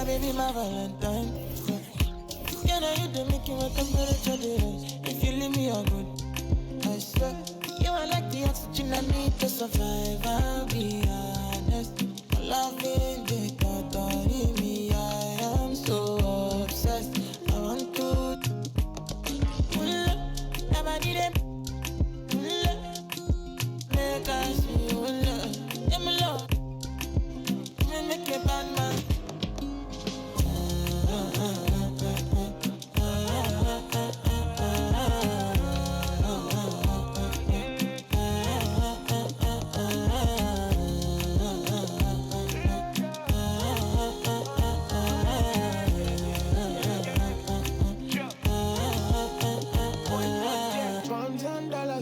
my baby, my Valentine. Yeah, now you do make my temperature rise. If you leave me, you're good. I swear, you are like the oxygen I need to survive. I'll be honest. My love in the thought of me. I am so obsessed. I want to never need it. Make us feel love. Yeah, my love. Make a bad man.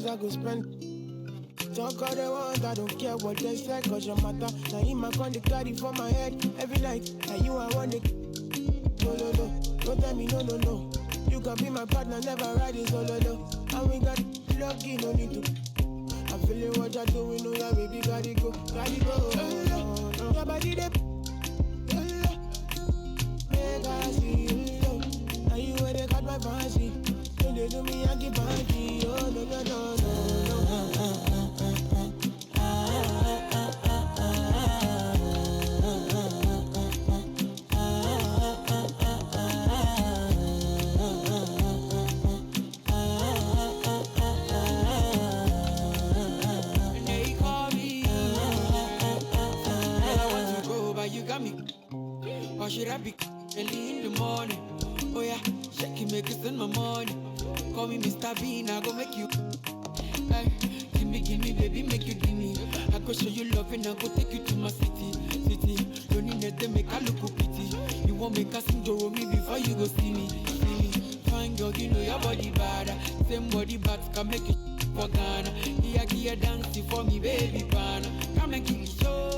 I go spend. Talk all they want, I don't care what they say, cause your matter. Now in my con, they carry for my head every night. Now you I want it. No, no, no, don't tell me no, no, no. You can be my partner, never ride it solo, no. And we got lucky, no need to. I'm feeling what you're doing, oh yeah, baby, gotta go, gotta go. Your body, they make I see you. Now you where they got my fancy. They do me a give party, oh no no no no. And they call me. I want to go, but you got me. Or should I be early in the morning? Oh yeah, shake it, make it spend my money. Call me Mr. Bean, I go make you. Hey, give me, baby, make you give me. I go show you love and I go take you to my city. Don't need to make a look pity. You won't make us enjoy me before you go see me. Fine girl, you know your body bad. Same body bad can make you for Ghana. Here, dancing for me, baby, pana. Come and give me show.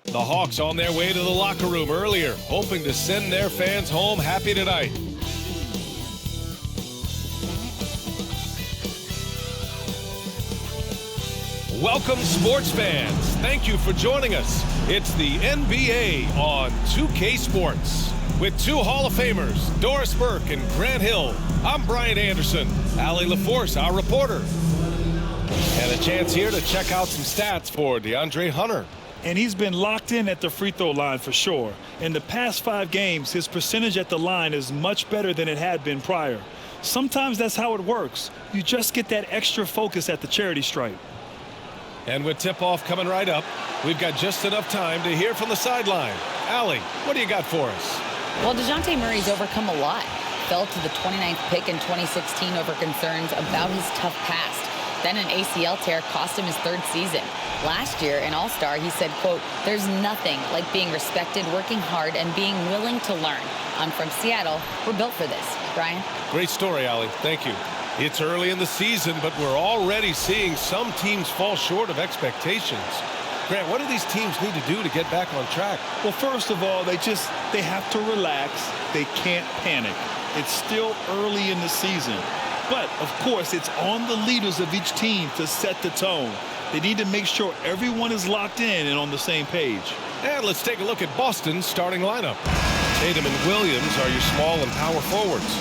The Hawks on their way to the locker room earlier, hoping to send their fans home happy tonight. Welcome, sports fans. Thank you for joining us. It's the NBA on 2K Sports. With two Hall of Famers, Doris Burke and Grant Hill, I'm Brian Anderson. Allie LaForce, our reporter. And a chance here to check out some stats for DeAndre Hunter. And he's been locked in at the free throw line for sure. In the past 5 games, his percentage at the line is much better than it had been prior. Sometimes that's how it works. You just get that extra focus at the charity stripe. And with tip-off coming right up, we've got just enough time to hear from the sideline. Allie, what do you got for us? Well, Dejounte Murray's overcome a lot. Fell to the 29th pick in 2016 over concerns about his tough past. Then an ACL tear cost him his 3rd season. Last year, in All-Star, he said, quote, "There's nothing like being respected, working hard, and being willing to learn. I'm from Seattle. We're built for this." Brian? Great story, Allie. Thank you. It's early in the season, but we're already seeing some teams fall short of expectations. Grant, what do these teams need to do to get back on track? Well, first of all, they have to relax. They can't panic. It's still early in the season. But, of course, it's on the leaders of each team to set the tone. They need to make sure everyone is locked in and on the same page. And let's take a look at Boston's starting lineup. Tatum and Williams are your small and power forwards.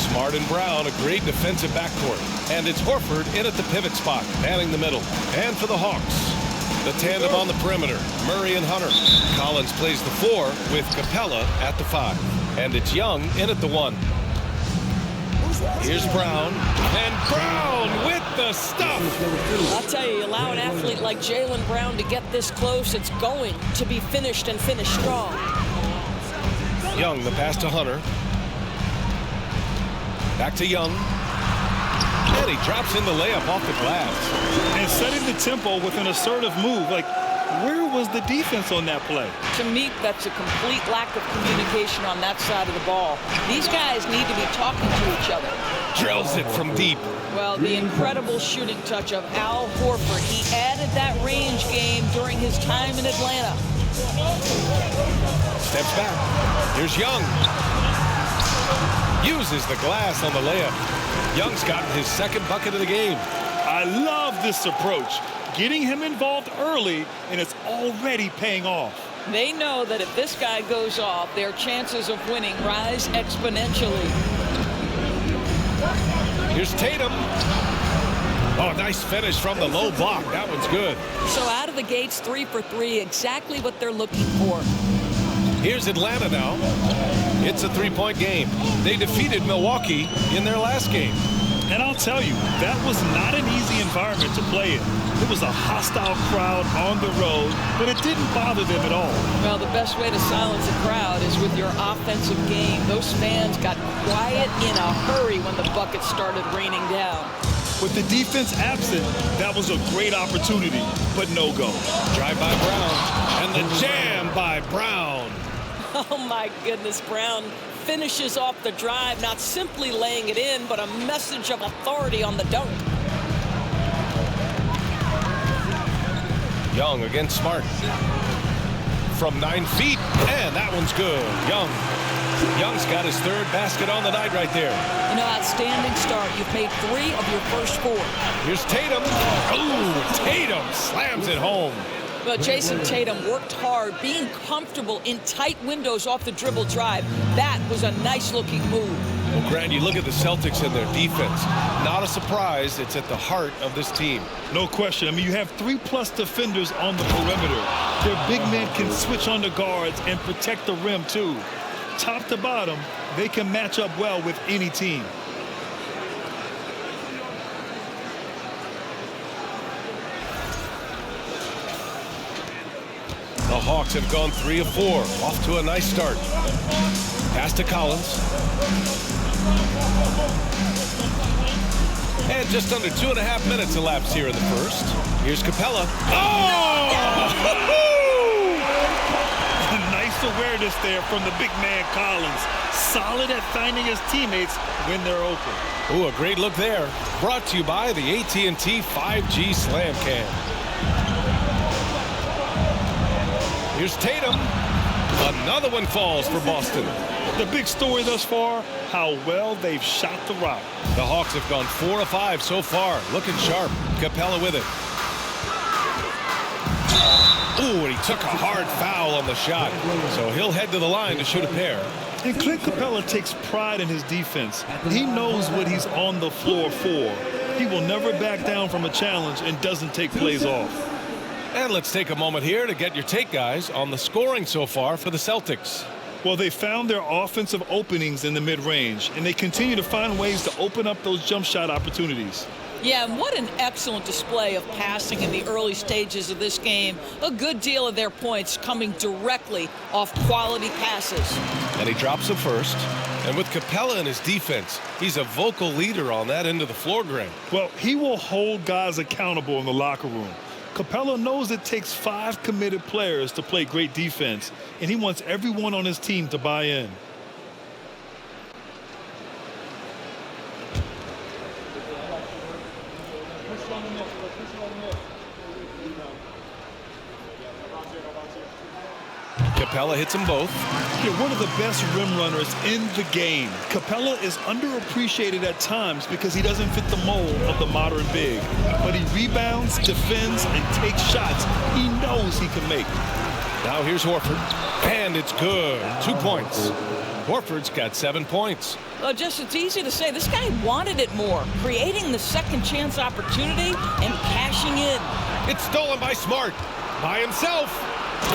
Smart and Brown, a great defensive backcourt. And it's Horford in at the pivot spot, manning the middle. And for the Hawks, the tandem on the perimeter, Murray and Hunter. Collins plays the 4 with Capella at the 5. And it's Young in at the 1. Here's Brown, and Brown with the stuff. I'll tell you, allow an athlete like Jaylen Brown to get this close, it's going to be finished and finished strong. Young, the pass to Hunter. Back to Young. And he drops in the layup off the glass. And setting the tempo with an assertive move. Like, where was the defense on that play? To me, that's a complete lack of communication on that side of the ball. These guys need to be talking to each other. Drills it from deep. Well, the incredible shooting touch of Al Horford. He added that range game during his time in Atlanta. Steps back. Here's Young. Uses the glass on the layup. Young's gotten his second bucket of the game. I love this approach. Getting him involved early, and it's already paying off. They know that if this guy goes off, their chances of winning rise exponentially. Here's Tatum. Oh, nice finish from the low block. That one's good. So out of the gates, 3 for 3, exactly what they're looking for. Here's Atlanta now. It's a three-point game. They defeated Milwaukee in their last game. And I'll tell you, that was not an easy environment to play in. It was a hostile crowd on the road, but it didn't bother them at all. Well, the best way to silence a crowd is with your offensive game. Those fans got quiet in a hurry when the buckets started raining down. With the defense absent, that was a great opportunity, but no go. Drive by Brown, and the jam by Brown. Oh, my goodness, Brown finishes off the drive, not simply laying it in, but a message of authority on the dunk. Young against Smart. From 9 feet, and that one's good. Young's got his third basket on the night right there. You know, outstanding start. You've made 3 of your first 4. Here's Tatum. Ooh, Tatum slams it home. Well, Jason Tatum worked hard, being comfortable in tight windows off the dribble drive. That was a nice-looking move. Well, Grant, you look at the Celtics and their defense. Not a surprise. It's at the heart of this team. No question. I mean, you have 3+ defenders on the perimeter. Their big men can switch on the guards and protect the rim, too. Top to bottom, they can match up well with any team. The Hawks have gone 3 of 4. Off to a nice start. Pass to Collins. And just under 2.5 minutes elapsed here in the first. Here's Capella. Oh! Nice awareness there from the big man Collins. Solid at finding his teammates when they're open. Ooh, a great look there. Brought to you by the AT&T 5G Slam Cam. Here's Tatum. Another one falls for Boston. The big story thus far, how well they've shot the rock. The Hawks have gone 4 of 5 so far. Looking sharp. Capella with it. Ooh, and he took a hard foul on the shot. So he'll head to the line to shoot a pair. And Clint Capella takes pride in his defense. He knows what he's on the floor for. He will never back down from a challenge and doesn't take plays off. And let's take a moment here to get your take, guys, on the scoring so far for the Celtics. Well, they found their offensive openings in the mid-range, and they continue to find ways to open up those jump shot opportunities. Yeah, and what an excellent display of passing in the early stages of this game. A good deal of their points coming directly off quality passes. And he drops the first. And with Capella in his defense, he's a vocal leader on that end of the floor, Grant. Well, he will hold guys accountable in the locker room. Capella knows it takes 5 committed players to play great defense, and he wants everyone on his team to buy in. Capella hits them both. Yeah, one of the best rim runners in the game. Capella is underappreciated at times because he doesn't fit the mold of the modern big. But he rebounds, defends, and takes shots he knows he can make. Now here's Horford. And it's good. 2 points. Horford's got 7 points. Well, just it's easy to say this guy wanted it more, creating the second chance opportunity and cashing in. It's stolen by Smart. By himself.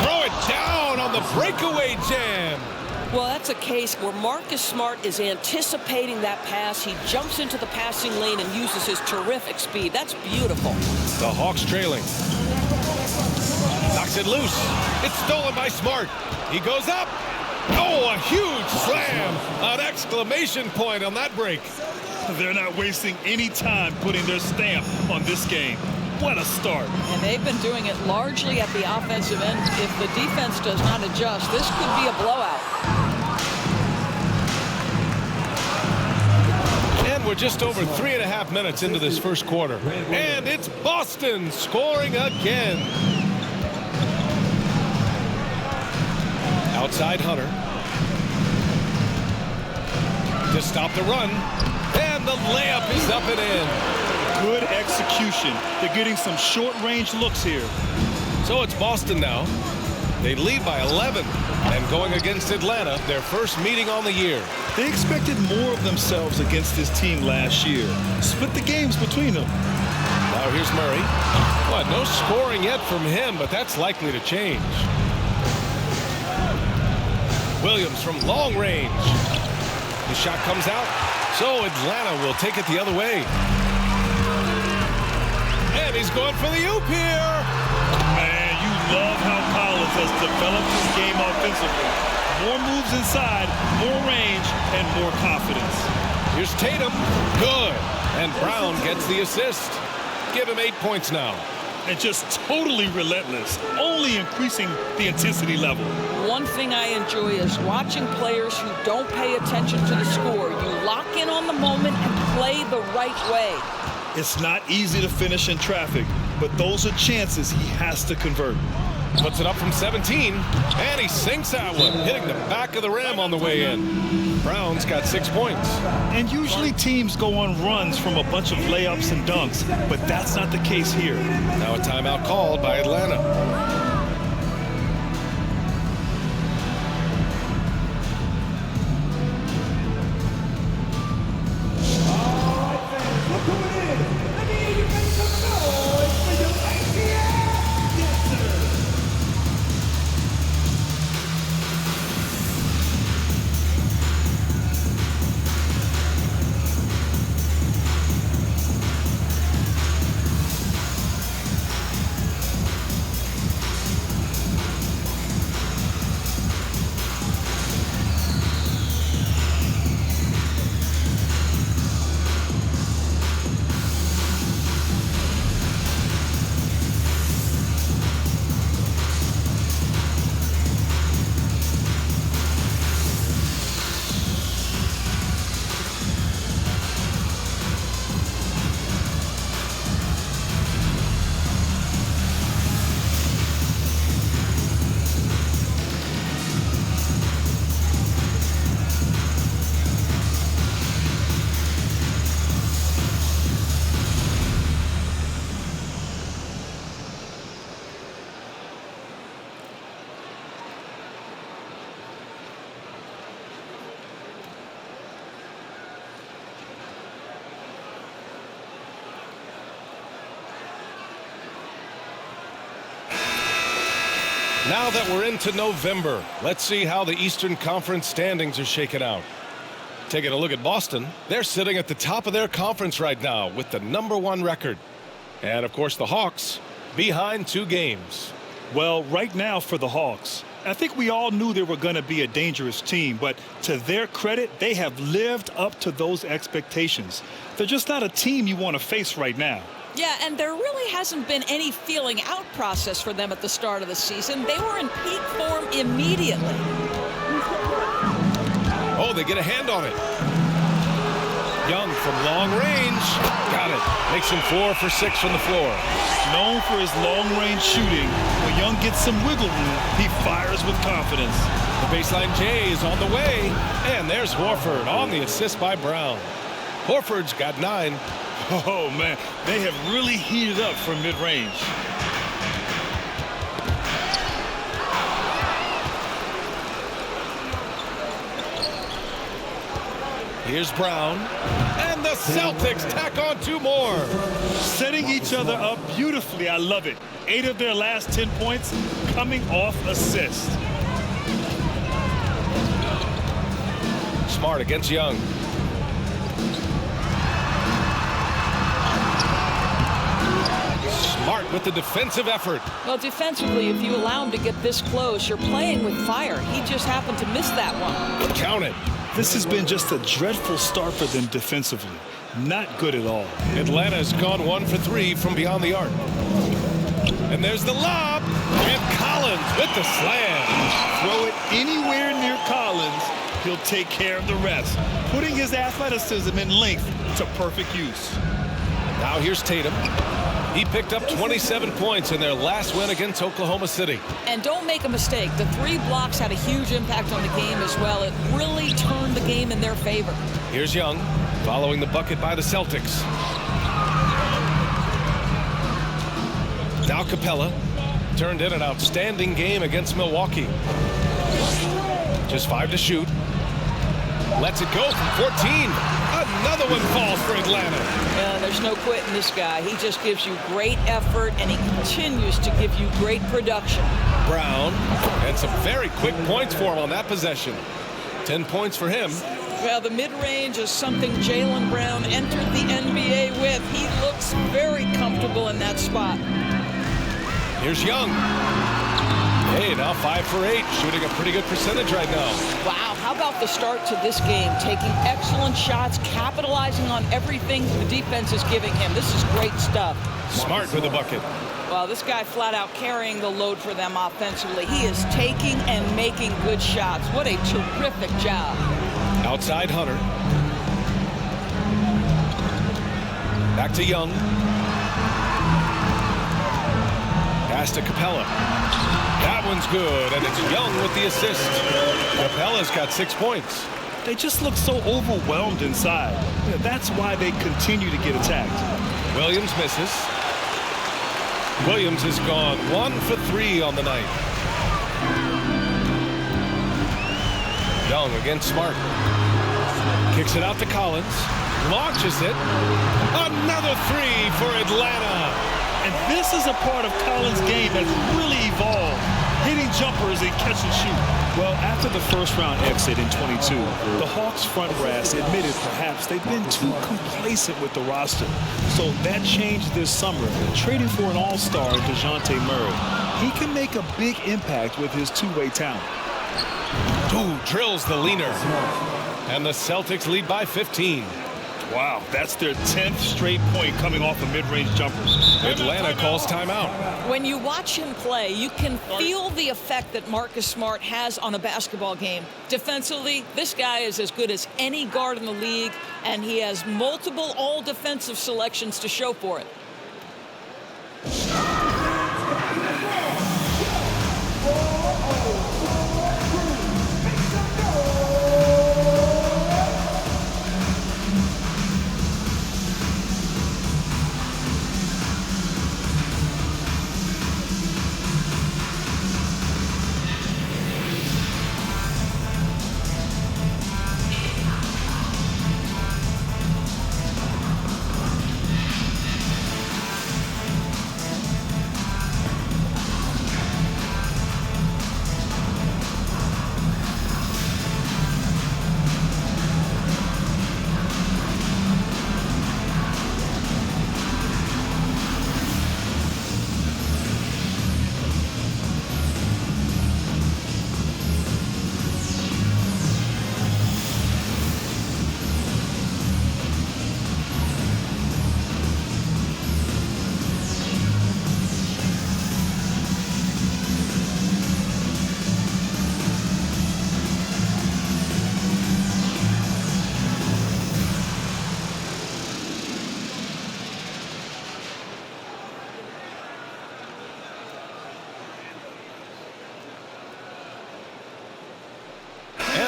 Throw it down on the breakaway jam. Well, that's a case where Marcus Smart is anticipating that pass. He jumps into the passing lane and uses his terrific speed. That's beautiful. The Hawks trailing. Knocks it loose. It's stolen by Smart. He goes up. Oh, a huge slam. An exclamation point on that break. They're not wasting any time putting their stamp on this game. What a start. And they've been doing it largely at the offensive end. If the defense does not adjust, this could be a blowout. And we're just over 3.5 minutes into this first quarter. And it's Boston scoring again. Outside Hunter. To stop the run. And the layup is up and in. Good execution. They're getting some short-range looks here. So it's Boston now. They lead by 11. And going against Atlanta, their first meeting on the year. They expected more of themselves against this team last year. Split the games between them. Now here's Murray. Well, no scoring yet from him, but that's likely to change. Williams from long range. The shot comes out, so Atlanta will take it the other way. And he's going for the oop here. Man, you love how Collins has developed his game offensively. More moves inside, more range, and more confidence. Here's Tatum. Good. And Brown gets the assist. Give him 8 points now. And just totally relentless, only increasing the intensity level. One thing I enjoy is watching players who don't pay attention to the score. You lock in on the moment and play the right way. It's not easy to finish in traffic, but those are chances he has to convert. Puts it up from 17, and he sinks that one, hitting the back of the rim on the way in. Brown's got 6 points. And usually teams go on runs from a bunch of layups and dunks, but that's not the case here. Now a timeout called by Atlanta. Now that we're into November, let's see how the Eastern Conference standings are shaken out. Taking a look at Boston, they're sitting at the top of their conference right now with the #1 record. And of course the Hawks behind 2 games. Well, right now for the Hawks, I think we all knew they were going to be a dangerous team, but to their credit, they have lived up to those expectations. They're just not a team you want to face right now. Yeah, and there really hasn't been any feeling out process for them at the start of the season. They were in peak form immediately. Oh, they get a hand on it. Young from long range. Got it. Makes him 4 for 6 from the floor. Known for his long-range shooting, when Young gets some wiggle room, he fires with confidence. The baseline J is on the way. And there's Horford on the assist by Brown. Horford's got 9. Oh, man, they have really heated up from mid-range. Here's Brown. And the Celtics tack on 2 more. Setting each other up beautifully. I love it. 8 of their last 10 points coming off assists. Smart against Young. Smart with the defensive effort. Well, defensively, if you allow him to get this close, you're playing with fire. He just happened to miss that one. Count it. This has been just a dreadful start for them defensively. Not good at all. Atlanta's gone 1 for 3 from beyond the arc. And there's the lob. And Collins with the slam. Throw it anywhere near Collins, he'll take care of the rest, putting his athleticism and length to perfect use. Now here's Tatum. He picked up 27 points in their last win against Oklahoma City. And don't make a mistake, the 3 blocks had a huge impact on the game as well. It really turned the game in their favor. Here's Young, following the bucket by the Celtics. Now Capella turned in an outstanding game against Milwaukee. Just 5 to shoot. Lets it go from 14. Another one falls for Atlanta. Yeah, there's no quitting this guy. He just gives you great effort, and he continues to give you great production. Brown, and some very quick points for him on that possession. 10 points for him. Well, the mid-range is something Jaylen Brown entered the NBA with. He looks very comfortable in that spot. Here's Young. Hey, now 5 for 8, shooting a pretty good percentage right now. Wow, how about the start to this game? Taking excellent shots, capitalizing on everything the defense is giving him. This is great stuff. Smart with the bucket. Well, this guy flat out carrying the load for them offensively. He is taking and making good shots. What a terrific job. Outside Hunter. Back to Young. Pass to Capella. That one's good, and it's Young with the assist. Capella's got 6 points. They just look so overwhelmed inside. That's why they continue to get attacked. Williams misses. Williams has gone 1 for 3 on the night. Young against Smart. Kicks it out to Collins. Launches it. Another 3 for Atlanta. And this is a part of Collins' game that's really evolved, hitting jumpers and catch and shoot. Well, after the first-round exit in 22, the Hawks front brass admitted perhaps they've been too complacent with the roster. So that changed this summer, trading for an all-star Dejounte Murray. He can make a big impact with his two-way talent. Ooh, drills the leaner. And the Celtics lead by 15. Wow, that's their 10th straight point coming off of mid-range jumpers. Atlanta calls timeout. When you watch him play, you can feel the effect that Marcus Smart has on a basketball game. Defensively, this guy is as good as any guard in the league, and he has multiple all-defensive selections to show for it.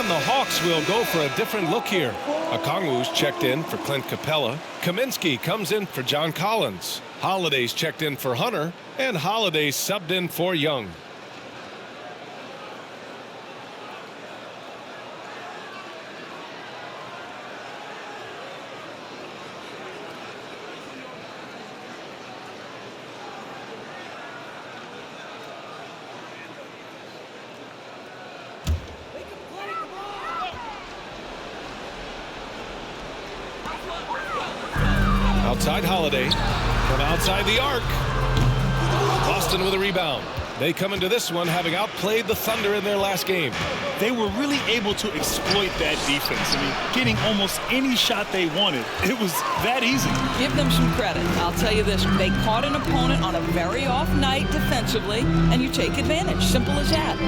The Hawks will go for a different look here. Okongwu's checked in for Clint Capella. Kaminsky comes in for John Collins. Holiday's checked in for Hunter. And Holiday subbed in for Young. Outside Holiday from outside the arc. Boston with a rebound. They come into this one having outplayed the Thunder in their last game. They were really able to exploit that defense. I mean, getting almost any shot they wanted. It was that easy. Give them some credit. I'll tell you this. They caught an opponent on a very off night defensively, and you take advantage. Simple as that.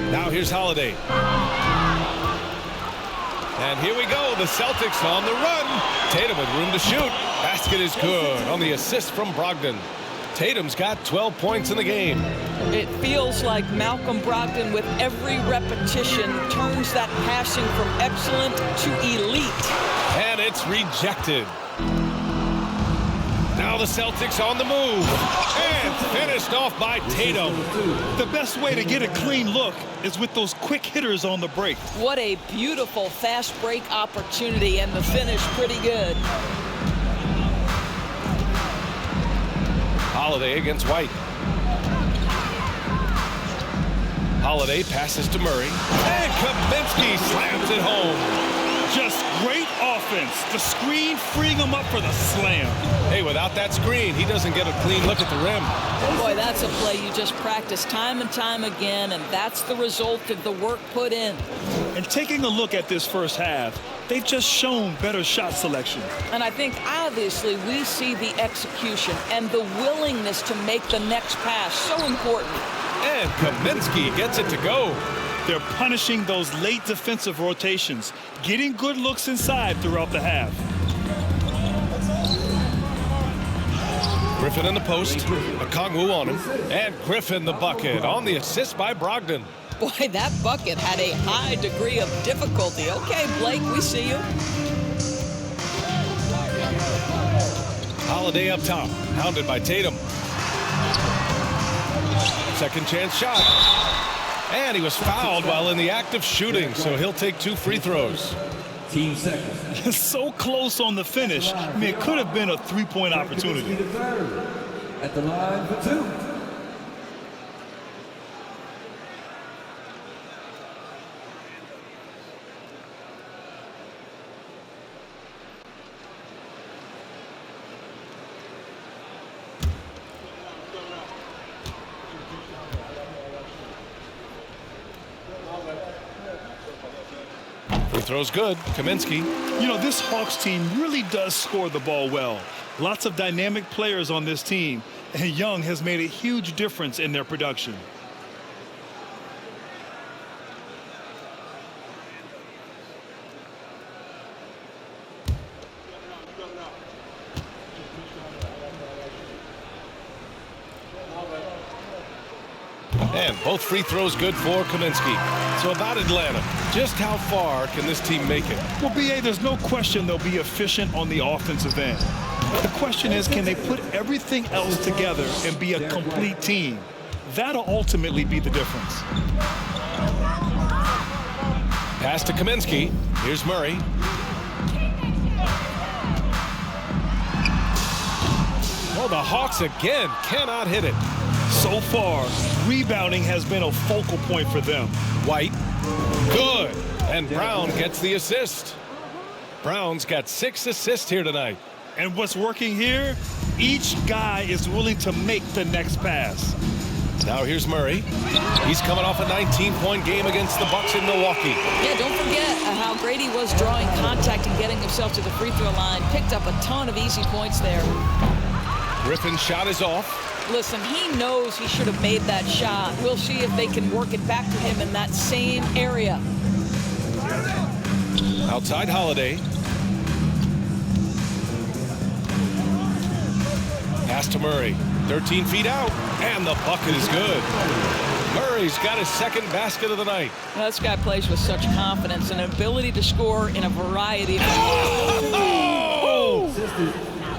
Now here's Holiday. And here we go. The Celtics on the run. Tatum with room to shoot. Basket is good on the assist from Brogdon. Tatum's got 12 points in the game. It feels like Malcolm Brogdon, with every repetition, turns that passing from excellent to elite. And it's rejected. Now the Celtics on the move. And finished off by Tatum. The best way to get a clean look is with those quick hitters on the break. What a beautiful fast break opportunity, and the finish pretty good. Holiday against White. Holiday passes to Murray. And Kaminsky slams it home. Just great offense. The screen freeing him up for the slam. Hey, without that screen, he doesn't get a clean look at the rim. Boy, that's a play you just practice time and time again, and that's the result of the work put in. And taking a look at this first half, they've just shown better shot selection. And I think obviously we see the execution and the willingness to make the next pass so important. And Kaminsky gets it to go. They're punishing those late defensive rotations, getting good looks inside throughout the half. Griffin in the post. Okongwu on him. And Griffin the bucket on the assist by Brogdon. Boy, that bucket had a high degree of difficulty. Okay, Blake, we see you. Holiday up top, hounded by Tatum. Second chance shot. And he was fouled while in the act of shooting, so he'll take 2 free throws. Team seconds. So close on the finish. I mean, it could have been a three-point opportunity. At the line for 2. Free throw's good. Kaminsky. You know, this Hawks team really does score the ball well. Lots of dynamic players on this team, and Young has made a huge difference in their production. And both free throws good for Kaminsky. So about Atlanta, just how far can this team make it? Well, B.A., there's no question they'll be efficient on the offensive end. The question is, can they put everything else together and be a complete team? That'll ultimately be the difference. Pass to Kaminsky. Here's Murray. Well, the Hawks again cannot hit it. So far, rebounding has been a focal point for them. White, good. And Brown gets the assist. Brown's got 6 assists here tonight. And what's working here? Each guy is willing to make the next pass. Now here's Murray. He's coming off a 19-point game against the Bucks in Milwaukee. Yeah, don't forget how great he was drawing contact and getting himself to the free throw line. Picked up a ton of easy points there. Griffin's shot is off. Listen, he knows he should have made that shot. We'll see if they can work it back to him in that same area. Outside Holiday. Pass to Murray. 13 feet out. And the bucket is good. Murray's got his second basket of the night. Now, this guy plays with such confidence and ability to score in a variety of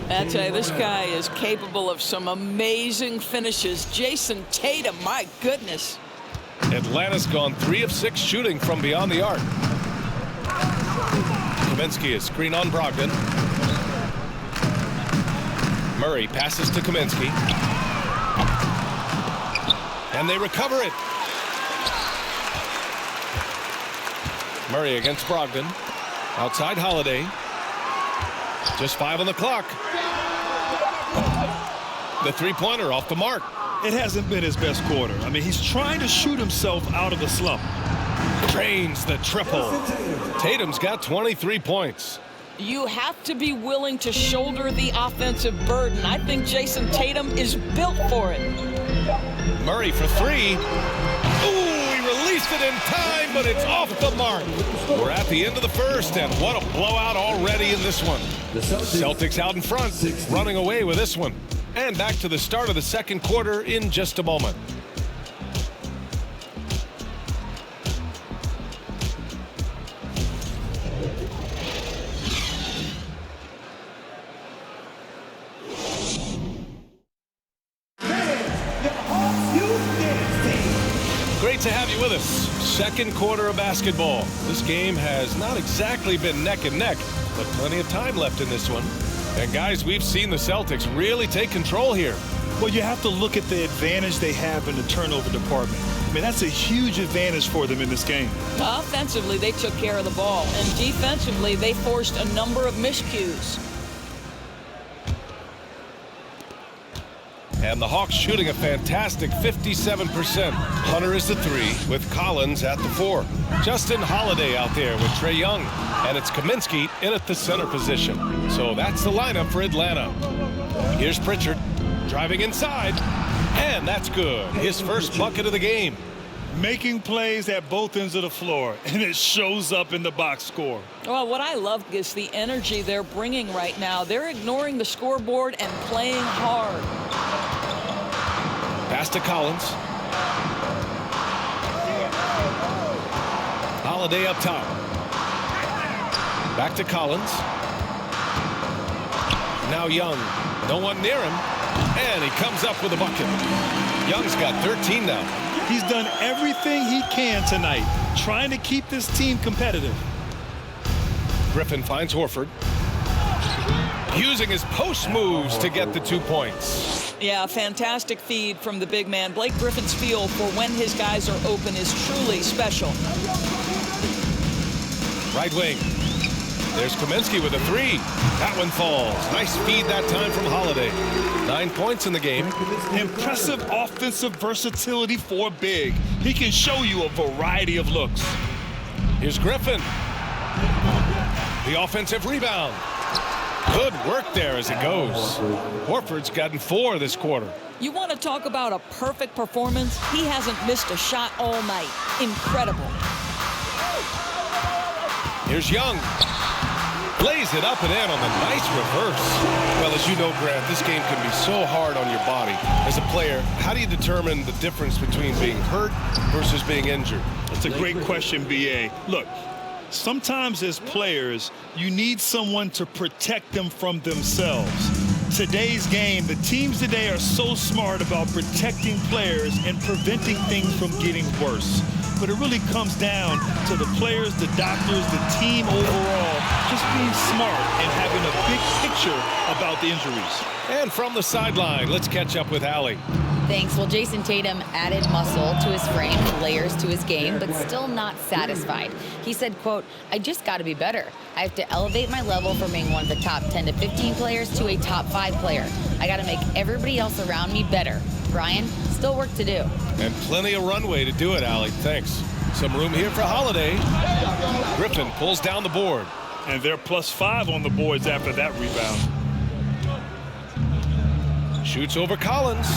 I tell you, this guy is capable of some amazing finishes. Jason Tatum, my goodness. Atlanta's gone 3 of 6 shooting from beyond the arc. Kaminsky is screen on Brogdon. Murray passes to Kaminsky. And they recover it. Murray against Brogdon. Outside Holiday. Just 5 on the clock. The three-pointer off the mark. It hasn't been his best quarter. I mean, he's trying to shoot himself out of a slump. Drains the triple. Tatum's got 23 points. You have to be willing to shoulder the offensive burden. I think Jason Tatum is built for it. Murray for three. Ooh, he released it in time, but it's off the mark. We're at the end of the first, and what a blowout already in this one. The Celtics out in front, running away with this one. And back to the start of the second quarter in just a moment. Great to have you with us. Second quarter of basketball. This game has not exactly been neck and neck, but plenty of time left in this one. And guys, we've seen the Celtics really take control here. Well, you have to look at the advantage they have in the turnover department. I mean, that's a huge advantage for them in this game. Offensively, they took care of the ball, and defensively, they forced a number of miscues. And the Hawks shooting a fantastic 57%. Hunter is the three with Collins at the four. Justin Holiday out there with Trae Young. And it's Kaminsky in at the center position. So that's the lineup for Atlanta. Here's Pritchard driving inside. And that's good. His first bucket of the game. Making plays at both ends of the floor, and it shows up in the box score. Well, what I love is the energy they're bringing right now. They're ignoring the scoreboard and playing hard. Pass to Collins. Holiday up top. Back to Collins. Now Young. No one near him. And he comes up with a bucket. Young's got 13 now. He's done everything he can tonight, trying to keep this team competitive. Griffin finds Horford. Using his post moves to get the 2 points. Yeah, fantastic feed from the big man. Blake Griffin's feel for when his guys are open is truly special. Right wing. There's Kaminsky with a three. That one falls. Nice feed that time from Holiday. 9 points in the game. Impressive offensive versatility for big. He can show you a variety of looks. Here's Griffin. The offensive rebound. Good work there as it goes. Horford's gotten 4 this quarter. You want to talk about a perfect performance? He hasn't missed a shot all night. Incredible. Here's Young. Lays it up and in on the nice reverse. Well, as you know, Grant, this game can be so hard on your body. As a player, how do you determine the difference between being hurt versus being injured? That's a great question, B.A. Look, sometimes as players, you need someone to protect them from themselves. Today's game, the teams today are so smart about protecting players and preventing things from getting worse. But it really comes down to the players, the doctors, the team overall, just being smart and having a big picture about the injuries. And from the sideline, let's catch up with Allie. Thanks. Well, Jason Tatum added muscle to his frame, layers to his game, but still not satisfied. He said, quote, "I just got to be better. I have to elevate my level from being one of the top 10 to 15 players to a top 5 player. I got to make everybody else around me better. Brian, still work to do." And plenty of runway to do it, Allie. Thanks. Some room here for Holiday. Griffin pulls down the board. And they're +5 on the boards after that rebound. Shoots over Collins.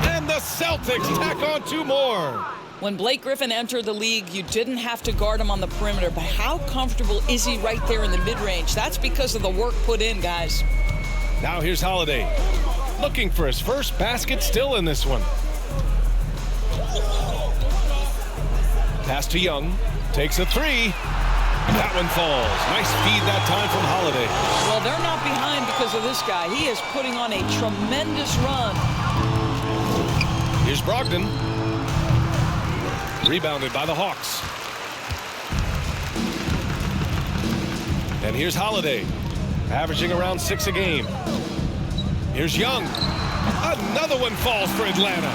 And the Celtics tack on 2 more. When Blake Griffin entered the league, you didn't have to guard him on the perimeter, but how comfortable is he right there in the mid-range? That's because of the work put in, guys. Now here's Holiday. Looking for his first basket still in this one. Pass to Young. Takes a three. That one falls. Nice feed that time from Holiday. Well, they're not behind because of this guy. He is putting on a tremendous run. Here's Brogdon. Rebounded by the Hawks. And here's Holiday. Averaging around 6 a game. Here's Young. Another one falls for Atlanta.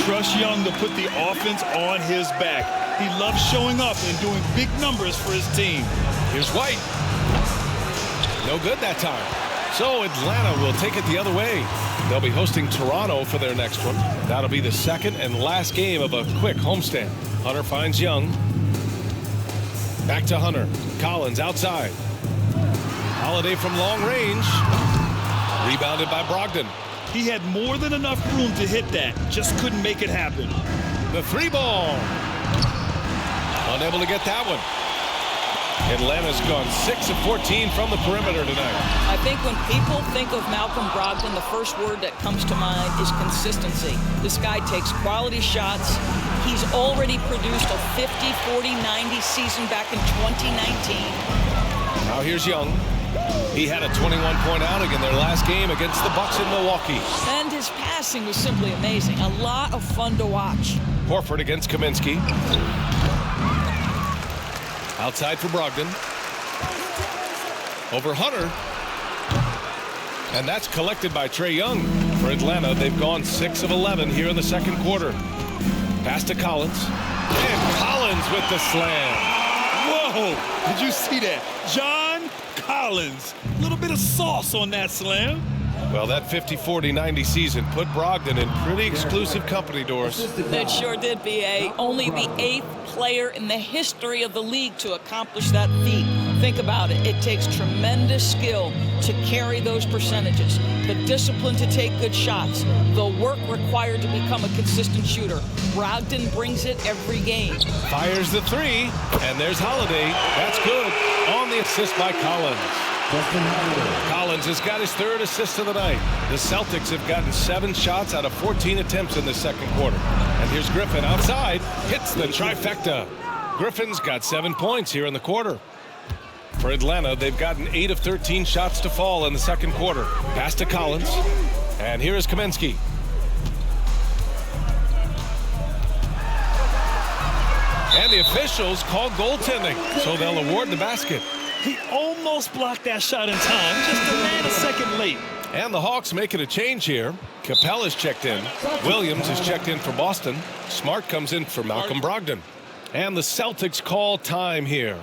Trust Young to put the offense on his back. He loves showing up and doing big numbers for his team. Here's White. No good that time. So Atlanta will take it the other way. They'll be hosting Toronto for their next one. That'll be the second and last game of a quick homestand. Hunter finds Young. Back to Hunter. Collins outside. Holiday from long range. Rebounded by Brogdon. He had more than enough room to hit that. Just couldn't make it happen. The three ball. Unable to get that one. Atlanta's gone 6 of 14 from the perimeter tonight. I think when people think of Malcolm Brogdon, the first word that comes to mind is consistency. This guy takes quality shots. He's already produced a 50, 40, 90 season back in 2019. Now here's Young. He had a 21-point outing in their last game against the Bucks in Milwaukee. And his passing was simply amazing. A lot of fun to watch. Horford against Kaminsky. Outside for Brogdon. Over Hunter. And that's collected by Trae Young. For Atlanta, they've gone 6 of 11 here in the second quarter. Pass to Collins. And Collins with the slam. Whoa! Did you see that? John Collins. A little bit of sauce on that slam. Well, that 50, 40, 90 season put Brogdon in pretty exclusive company, Doris. It sure did, B.A. Only the 8th player in the history of the league to accomplish that feat. Think about it. It takes tremendous skill to carry those percentages, the discipline to take good shots, the work required to become a consistent shooter. Brogdon brings it every game. Fires the three, and there's Holiday. That's good. On the assist by Collins. Collins has got his 3rd assist of the night. The Celtics have gotten 7 shots out of 14 attempts in the second quarter. And here's Griffin outside. Hits the trifecta. Griffin's got 7 points here in the quarter. For Atlanta, they've gotten 8 of 13 shots to fall in the second quarter. Pass to Collins. And here is Kaminsky. And the officials call goaltending, so they'll award the basket. He almost blocked that shot in time, just a nanosecond late. And the Hawks making a change here. Capella's checked in. Williams is checked in for Boston. Smart comes in for Malcolm Brogdon. And the Celtics call time here.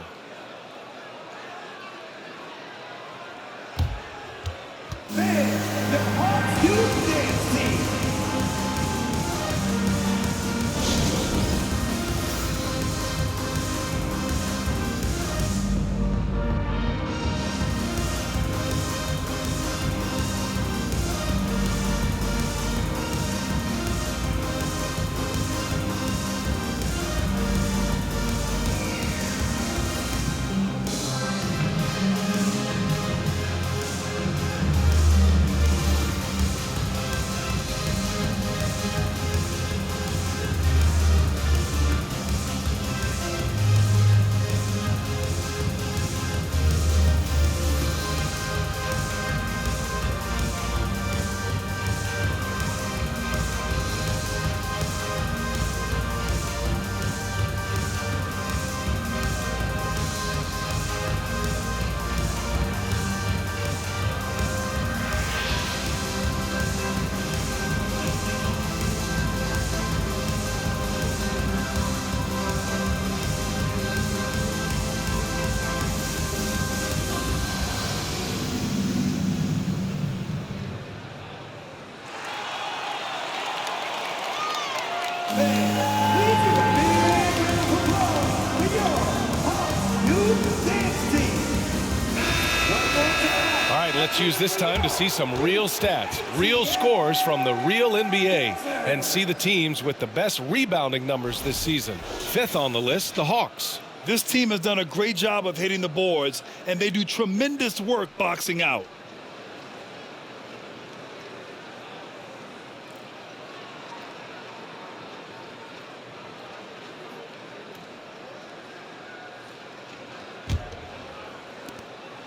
Let's use this time to see some real stats, real scores from the real NBA, and see the teams with the best rebounding numbers this season. 5th on the list, the Hawks. This team has done a great job of hitting the boards, and they do tremendous work boxing out.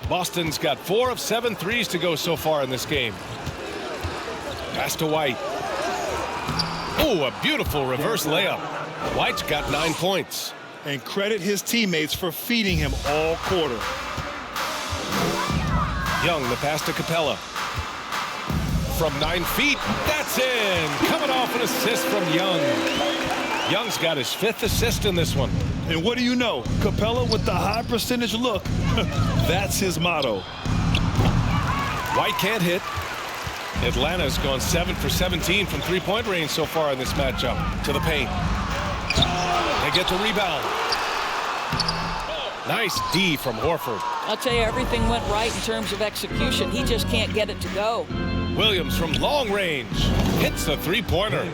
Boston's got 4 of 7 threes to go so far in this game. Pass to White. Oh, a beautiful reverse layup. White's got 9 points. And credit his teammates for feeding him all quarter. Young, the pass to Capella. From 9 feet, that's in. Coming off an assist from Young. Young's got his 5th assist in this one. And what do you know? Capella with the high percentage look. That's his motto. White can't hit. Atlanta's gone 7 for 17 from three-point range so far in this matchup. To the paint. They get the rebound. Nice D from Horford. I'll tell you, everything went right in terms of execution. He just can't get it to go. Williams from long range hits the three-pointer.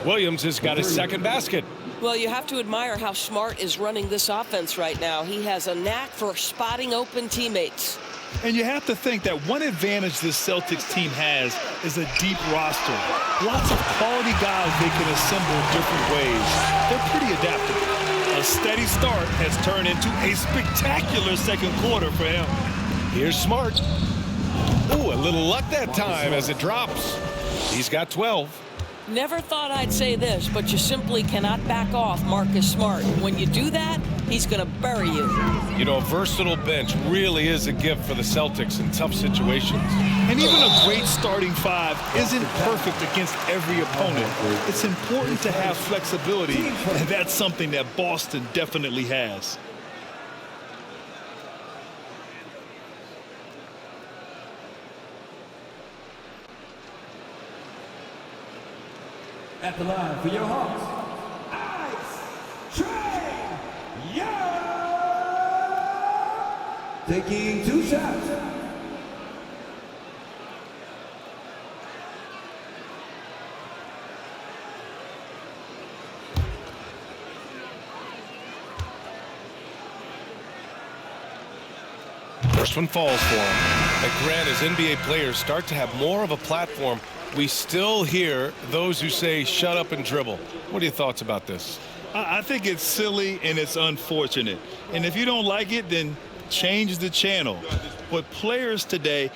Williams has got his second basket. Well, you have to admire how Smart is running this offense right now. He has a knack for spotting open teammates. And you have to think that one advantage this Celtics team has is a deep roster. Lots of quality guys they can assemble different ways. They're pretty adaptable. A steady start has turned into a spectacular second quarter for him. Here's Smart. Ooh, a little luck that time as it drops. He's got 12. Never thought I'd say this, but you simply cannot back off Marcus Smart. When you do that, he's going to bury you. You know, a versatile bench really is a gift for the Celtics in tough situations. And even a great starting five isn't perfect against every opponent. It's important to have flexibility, and that's something that Boston definitely has. At the line for your Hawks, Ice Trae Young. Taking 2 shots. First one falls for him. And Grant, as NBA players start to have more of a platform, we still hear those who say shut up and dribble. What are your thoughts about this? I think it's silly and it's unfortunate. And if you don't like it, then change the channel. But players today,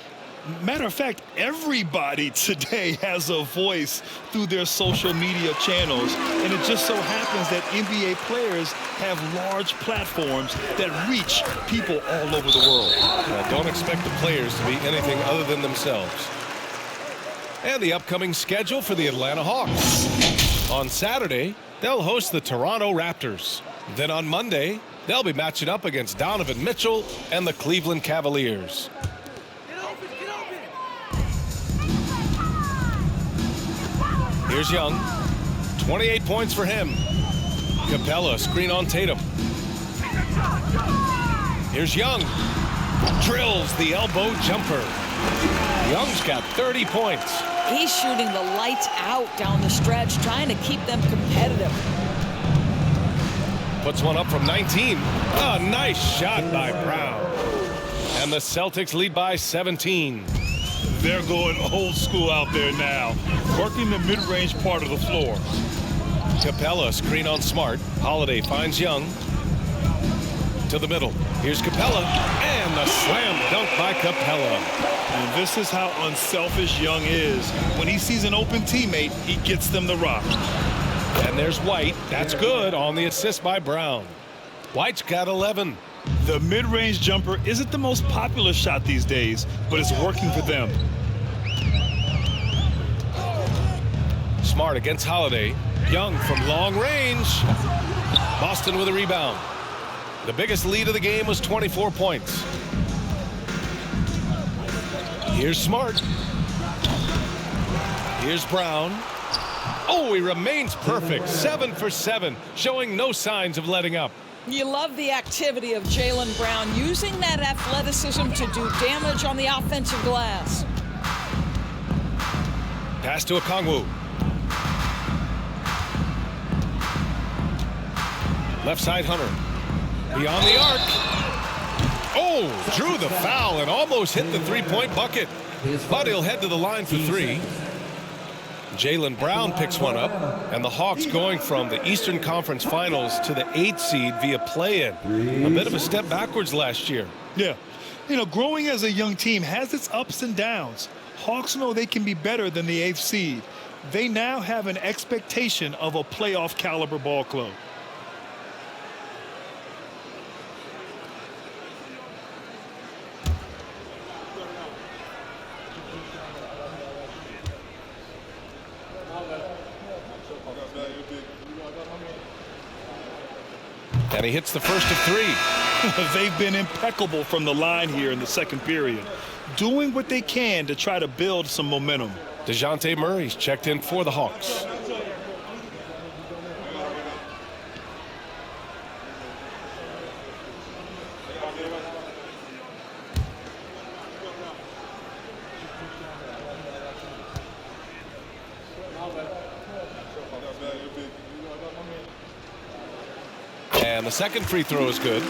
matter of fact, everybody today has a voice through their social media channels. And it just so happens that NBA players have large platforms that reach people all over the world. Don't expect the players to be anything other than themselves. And the upcoming schedule for the Atlanta Hawks. On Saturday, they'll host the Toronto Raptors. Then on Monday, they'll be matching up against Donovan Mitchell and the Cleveland Cavaliers. Here's Young. 28 points for him. Capella, screen on Tatum. Here's Young. Drills the elbow jumper. Young's got 30 points. He's shooting the lights out down the stretch, trying to keep them competitive. Puts one up from 19. A nice shot by Brown. And the Celtics lead by 17. They're going old school out there now, working the mid-range part of the floor. Capella, screen on Smart. Holiday finds Young. To the middle. Here's Capella. And the slam dunk by Capella. And this is how unselfish Young is. When he sees an open teammate, he gets them the rock. And there's White. That's good on the assist by Brown. White's got 11. The mid-range jumper isn't the most popular shot these days, but it's working for them. Smart against Holiday. Young from long range. Boston with a rebound. The biggest lead of the game was 24 points. Here's Smart. Here's Brown. Oh, he remains perfect. 7 for 7, showing no signs of letting up. You love the activity of Jaylen Brown, using that athleticism to do damage on the offensive glass. Pass to Okongwu. Left side Hunter. Beyond the arc. Oh, drew the foul and almost hit the three-point bucket. But he'll head to the line for 3. Jaylen Brown picks one up, and the Hawks going from the Eastern Conference Finals to the 8th seed via play-in. A bit of a step backwards last year. Yeah. You know, growing as a young team has its ups and downs. Hawks know they can be better than the 8th seed. They now have an expectation of a playoff caliber ball club. And he hits the first of 3. They've been impeccable from the line here in the second period, doing what they can to try to build some momentum. Dejounte Murray's checked in for the Hawks. And the second free throw is good.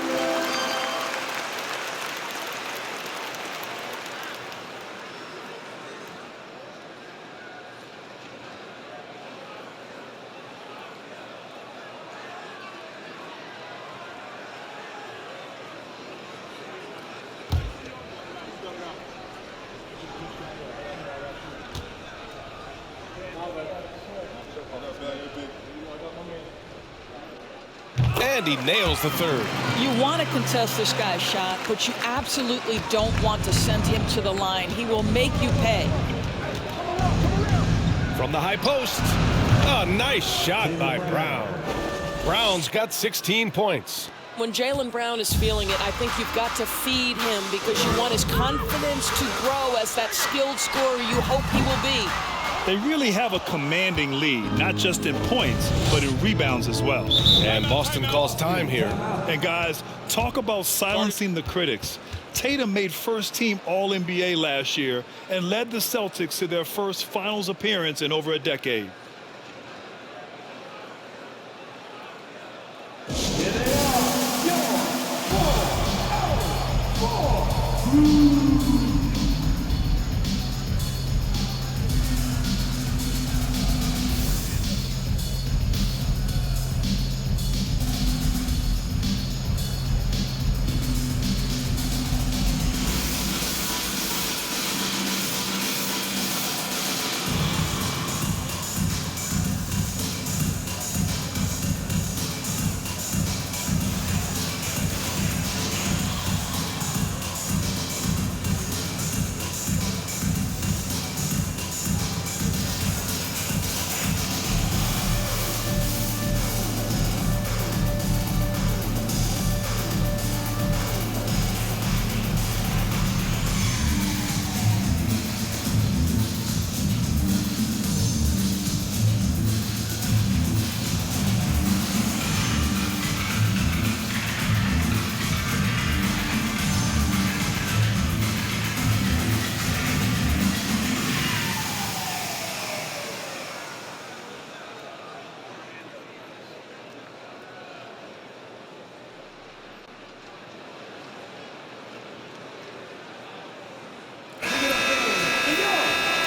And he nails the third. You want to contest this guy's shot, but you absolutely don't want to send him to the line. He will make you pay. From the high post. A nice shot by Brown. Brown's got 16 points. When Jaylen Brown is feeling it, I think you've got to feed him because you want his confidence to grow as that skilled scorer you hope he will be. They really have a commanding lead, not just in points, but in rebounds as well. And Boston calls time here. And guys, talk about silencing the critics. Tatum made first-team All-NBA last year and led the Celtics to their first finals appearance in over a decade.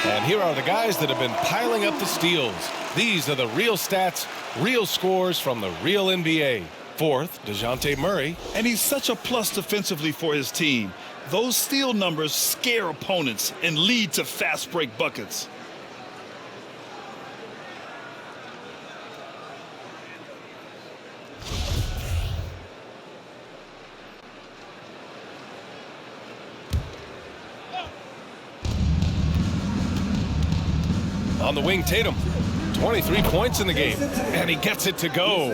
And here are the guys that have been piling up the steals. These are the real stats, real scores from the real NBA. Fourth, Dejounte Murray. And he's such a plus defensively for his team. Those steal numbers scare opponents and lead to fast break buckets. On the wing, Tatum. 23 points in the game, and he gets it to go.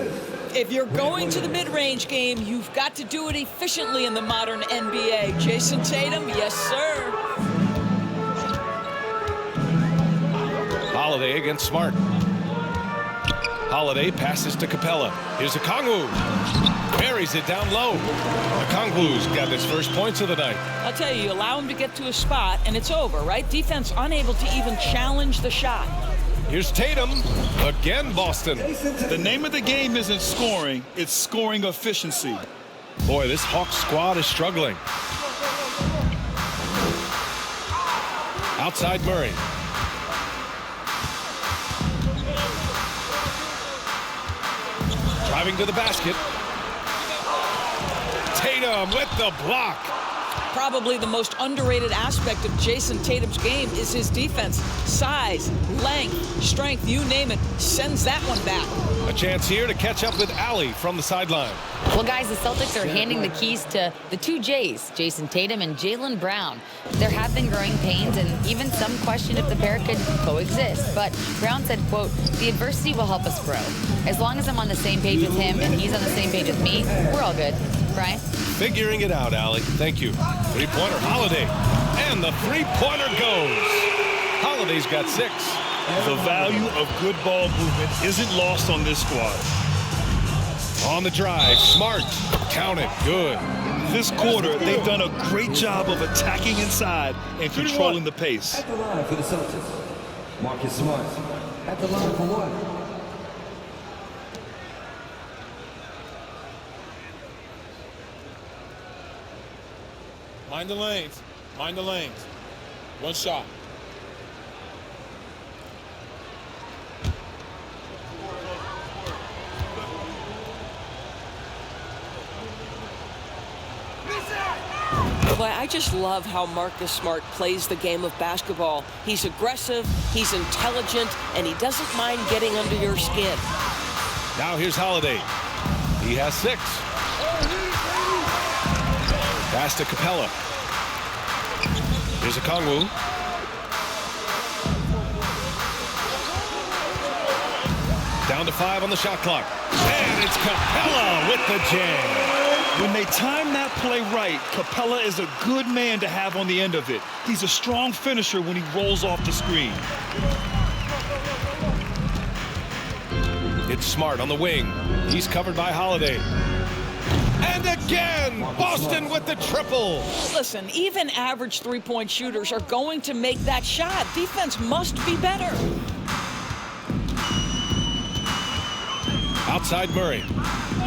If you're going to the mid-range game, you've got to do it efficiently in the modern NBA. Jason Tatum, yes, sir. Holiday against Smart. Holiday passes to Capella. Here's Okongwu. Buries it down low. Okongwu's got his first points of the night. I'll tell you, you allow him to get to a spot, and it's over, right? Defense unable to even challenge the shot. Here's Tatum. Again, Boston. The name of the game isn't scoring, it's scoring efficiency. Boy, this Hawks squad is struggling. Outside Murray. Driving to the basket. Tatum with the block. Probably the most underrated aspect of Jason Tatum's game is his defense. Size, length, strength, you name it, sends that one back. A chance here to catch up with Allie from the sideline. Well, guys, the Celtics are handing the keys to the two J's, Jason Tatum and Jaylen Brown. There have been growing pains and even some question if the pair could coexist. But Brown said, quote, "The adversity will help us grow. As long as I'm on the same page with him and he's on the same page with me, we're all good." Brian? figuring it out, Allie. Thank you. Three-pointer, Holiday. And the three-pointer goes. Holiday's got 6. The value of good ball movement isn't lost on this squad. On the drive, Smart. Count it. Good. This quarter, they've done a great job of attacking inside and controlling the pace. At the line for the Celtics, Marcus Smart. At the line for one. Mind the lanes. Mind the lanes. One shot. Boy, I just love how Marcus Smart plays the game of basketball. He's aggressive, he's intelligent, and he doesn't mind getting under your skin. Now here's Holiday. He has 6. Pass to Capella. Here's Okongwu. Down to 5 on the shot clock. And it's Capella with the jam. When they time that play right, Capella is a good man to have on the end of it. He's a strong finisher when he rolls off the screen. It's Smart on the wing. He's covered by Holiday. And again, Boston with the triple. Listen, even average three-point shooters are going to make that shot. Defense must be better. Outside Murray.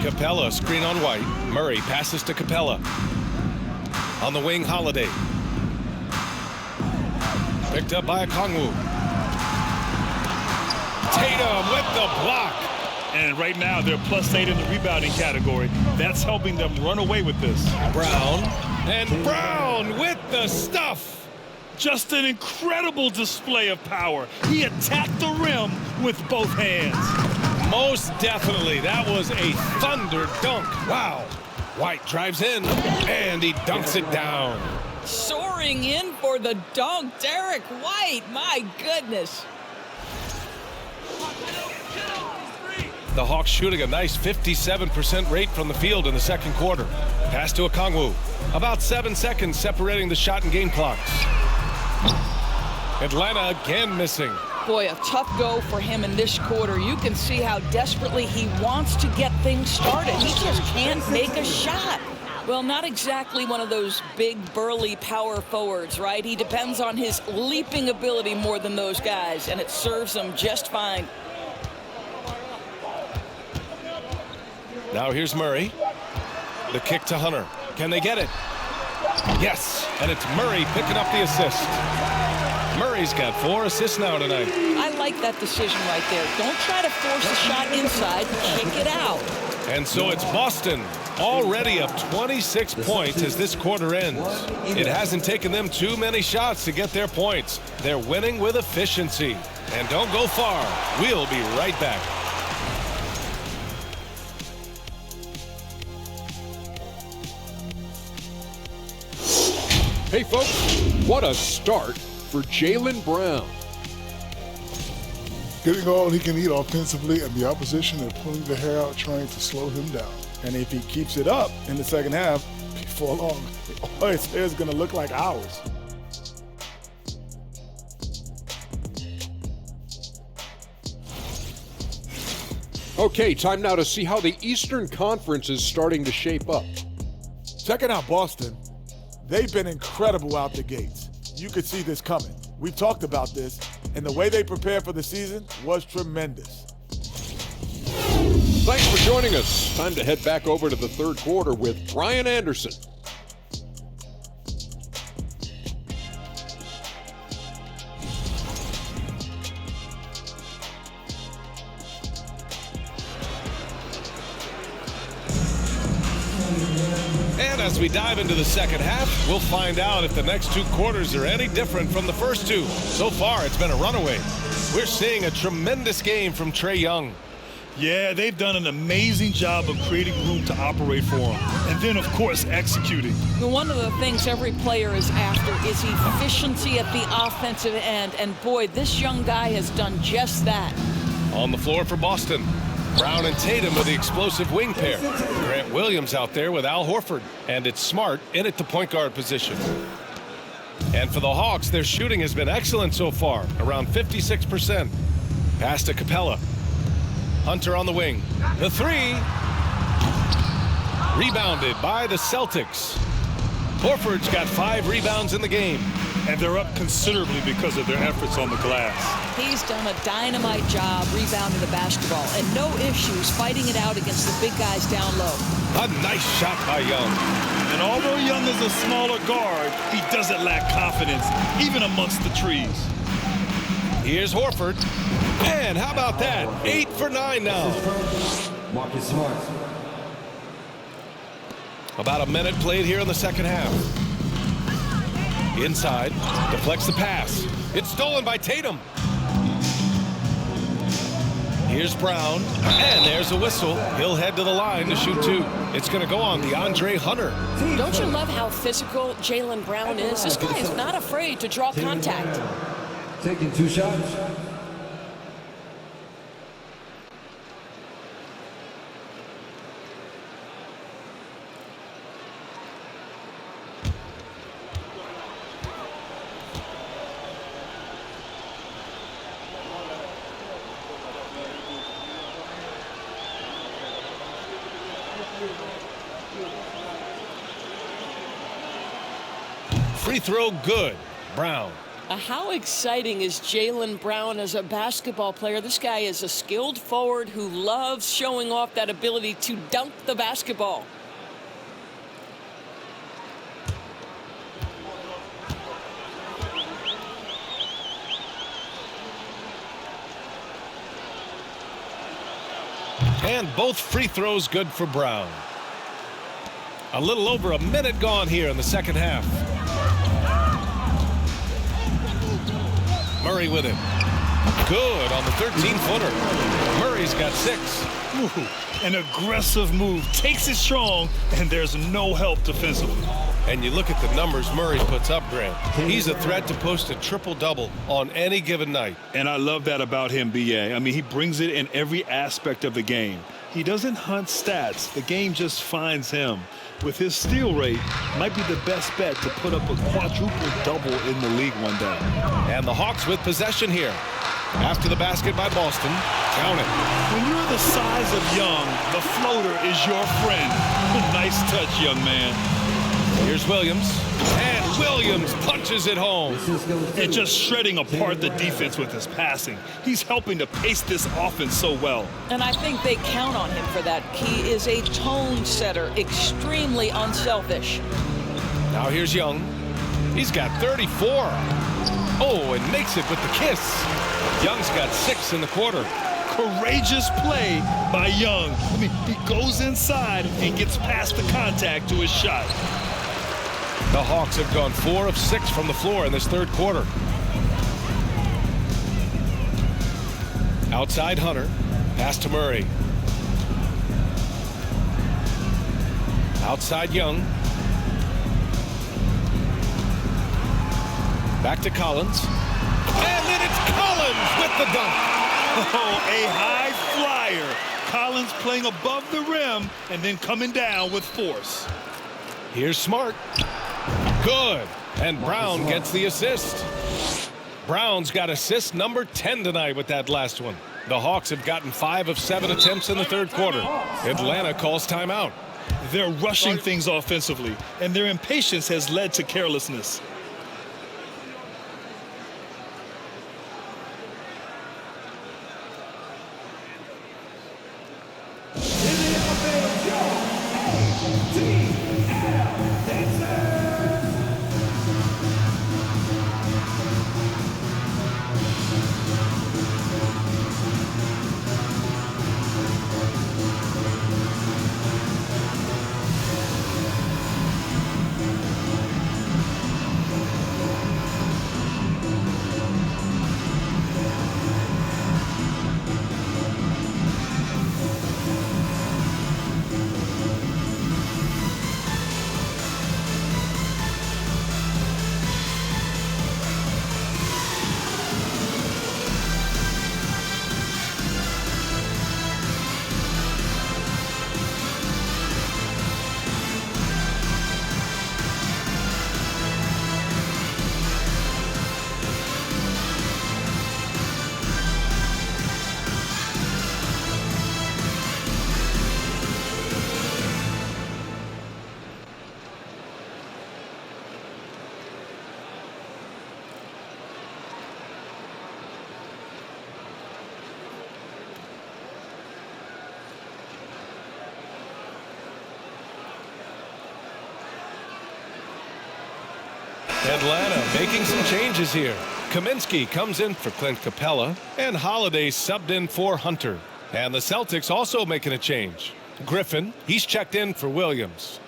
Capella, screen on White. Murray passes to Capella. On the wing, Holiday. Picked up by Okongwu. Tatum with the block. And right now, they're +8 in the rebounding category. That's helping them run away with this. Brown. And Brown with the stuff. Just an incredible display of power. He attacked the rim with both hands. Most definitely. That was a thunder dunk. Wow. White drives in, and he dunks it down. Soaring in for the dunk, Derek White. My goodness. The Hawks shooting a nice 57% rate from the field in the second quarter. Pass to Okongwu. About 7 seconds separating the shot and game clocks. Atlanta again missing. Boy, a tough go for him in this quarter. You can see how desperately he wants to get things started. He just can't make a shot. Well, not exactly one of those big, burly power forwards, right? He depends on his leaping ability more than those guys, and it serves him just fine. Now here's Murray. The kick to Hunter. Can they get it? Yes, and it's Murray picking up the assist. Murray's got 4 assists now tonight. I like that decision right there. Don't try to force a shot inside. Kick it out. And so it's Boston, already up 26 points as this quarter ends. It hasn't taken them too many shots to get their points. They're winning with efficiency. And don't go far. We'll be right back. Hey, folks, what a start for Jaylen Brown. Getting all he can eat offensively, and the opposition are pulling their hair out trying to slow him down. And if he keeps it up in the second half, before long, all his hair is going to look like ours. Okay, time now to see how the Eastern Conference is starting to shape up. Checking out Boston. They've been incredible out the gates. You could see this coming. We've talked about this, and the way they prepared for the season was tremendous. Thanks for joining us. Time to head back over to the third quarter with Brian Anderson. And as we dive into the second half, we'll find out if the next 2 quarters are any different from the first 2. So far, it's been a runaway. We're seeing a tremendous game from Trae Young. Yeah, they've done an amazing job of creating room to operate for him. And then, of course, executing. One of the things every player is after is efficiency at the offensive end. And boy, this young guy has done just that. On the floor for Boston. Brown and Tatum with the explosive wing pair. Grant Williams out there with Al Horford. And it's Smart in at the point guard position. And for the Hawks, their shooting has been excellent so far, around 56%. Pass to Capella. Hunter on the wing. The three. Rebounded by the Celtics. Horford's got 5 rebounds in the game. And they're up considerably because of their efforts on the glass. He's done a dynamite job rebounding the basketball and no issues fighting it out against the big guys down low. A nice shot by Young. And although Young is a smaller guard, he doesn't lack confidence, even amongst the trees. Here's Horford. And how about that? 8 for 9 now. Marcus Smart. About a minute played here in the second half. Inside, deflects the pass. It's stolen by Tatum. Here's Brown, and there's a whistle. He'll head to the line to shoot 2. It's going to go on DeAndre Hunter. Don't you love how physical Jaylen Brown is? This guy is not afraid to draw contact. Taking 2 shots. Free throw good. Brown. How exciting is Jaylen Brown as a basketball player? This guy is a skilled forward who loves showing off that ability to dunk the basketball. And both free throws good for Brown. A little over a minute gone here in the second half. Murray with it. Good on the 13-footer. Murray's got 6. Ooh, an aggressive move. Takes it strong, and there's no help defensively. And you look at the numbers Murray puts up, Grant. He's a threat to post a triple-double on any given night. And I love that about him, B.A. I mean, he brings it in every aspect of the game. He doesn't hunt stats. The game just finds him. With his steal rate, might be the best bet to put up a quadruple-double in the league one day. And the Hawks with possession here. After the basket by Boston, count it. When you're the size of Young, the floater is your friend. Nice touch, young man. Here's Williams. And Williams punches it home. And just shredding apart the defense with his passing. He's helping to pace this offense so well. And I think they count on him for that. He is a tone setter, extremely unselfish. Now here's Young. He's got 34. Oh, and makes it with the kiss. Young's got 6 in the quarter. Courageous play by Young. I mean, he goes inside and gets past the contact to his shot. The Hawks have gone 4 of 6 from the floor in this third quarter. Outside Hunter. Pass to Murray. Outside Young. Back to Collins. And then it's Collins with the dunk. Oh, a high flyer. Collins playing above the rim and then coming down with force. Here's Smart. Good. And Brown gets the assist. Brown's got assist number 10 tonight with that last one. The Hawks have gotten 5 of 7 attempts in the third quarter. Atlanta calls timeout. They're rushing things offensively, and their impatience has led to carelessness. Atlanta making some changes here. Kaminsky comes in for Clint Capella, and Holiday subbed in for Hunter. And the Celtics also making a change. Griffin, he's checked in for Williams.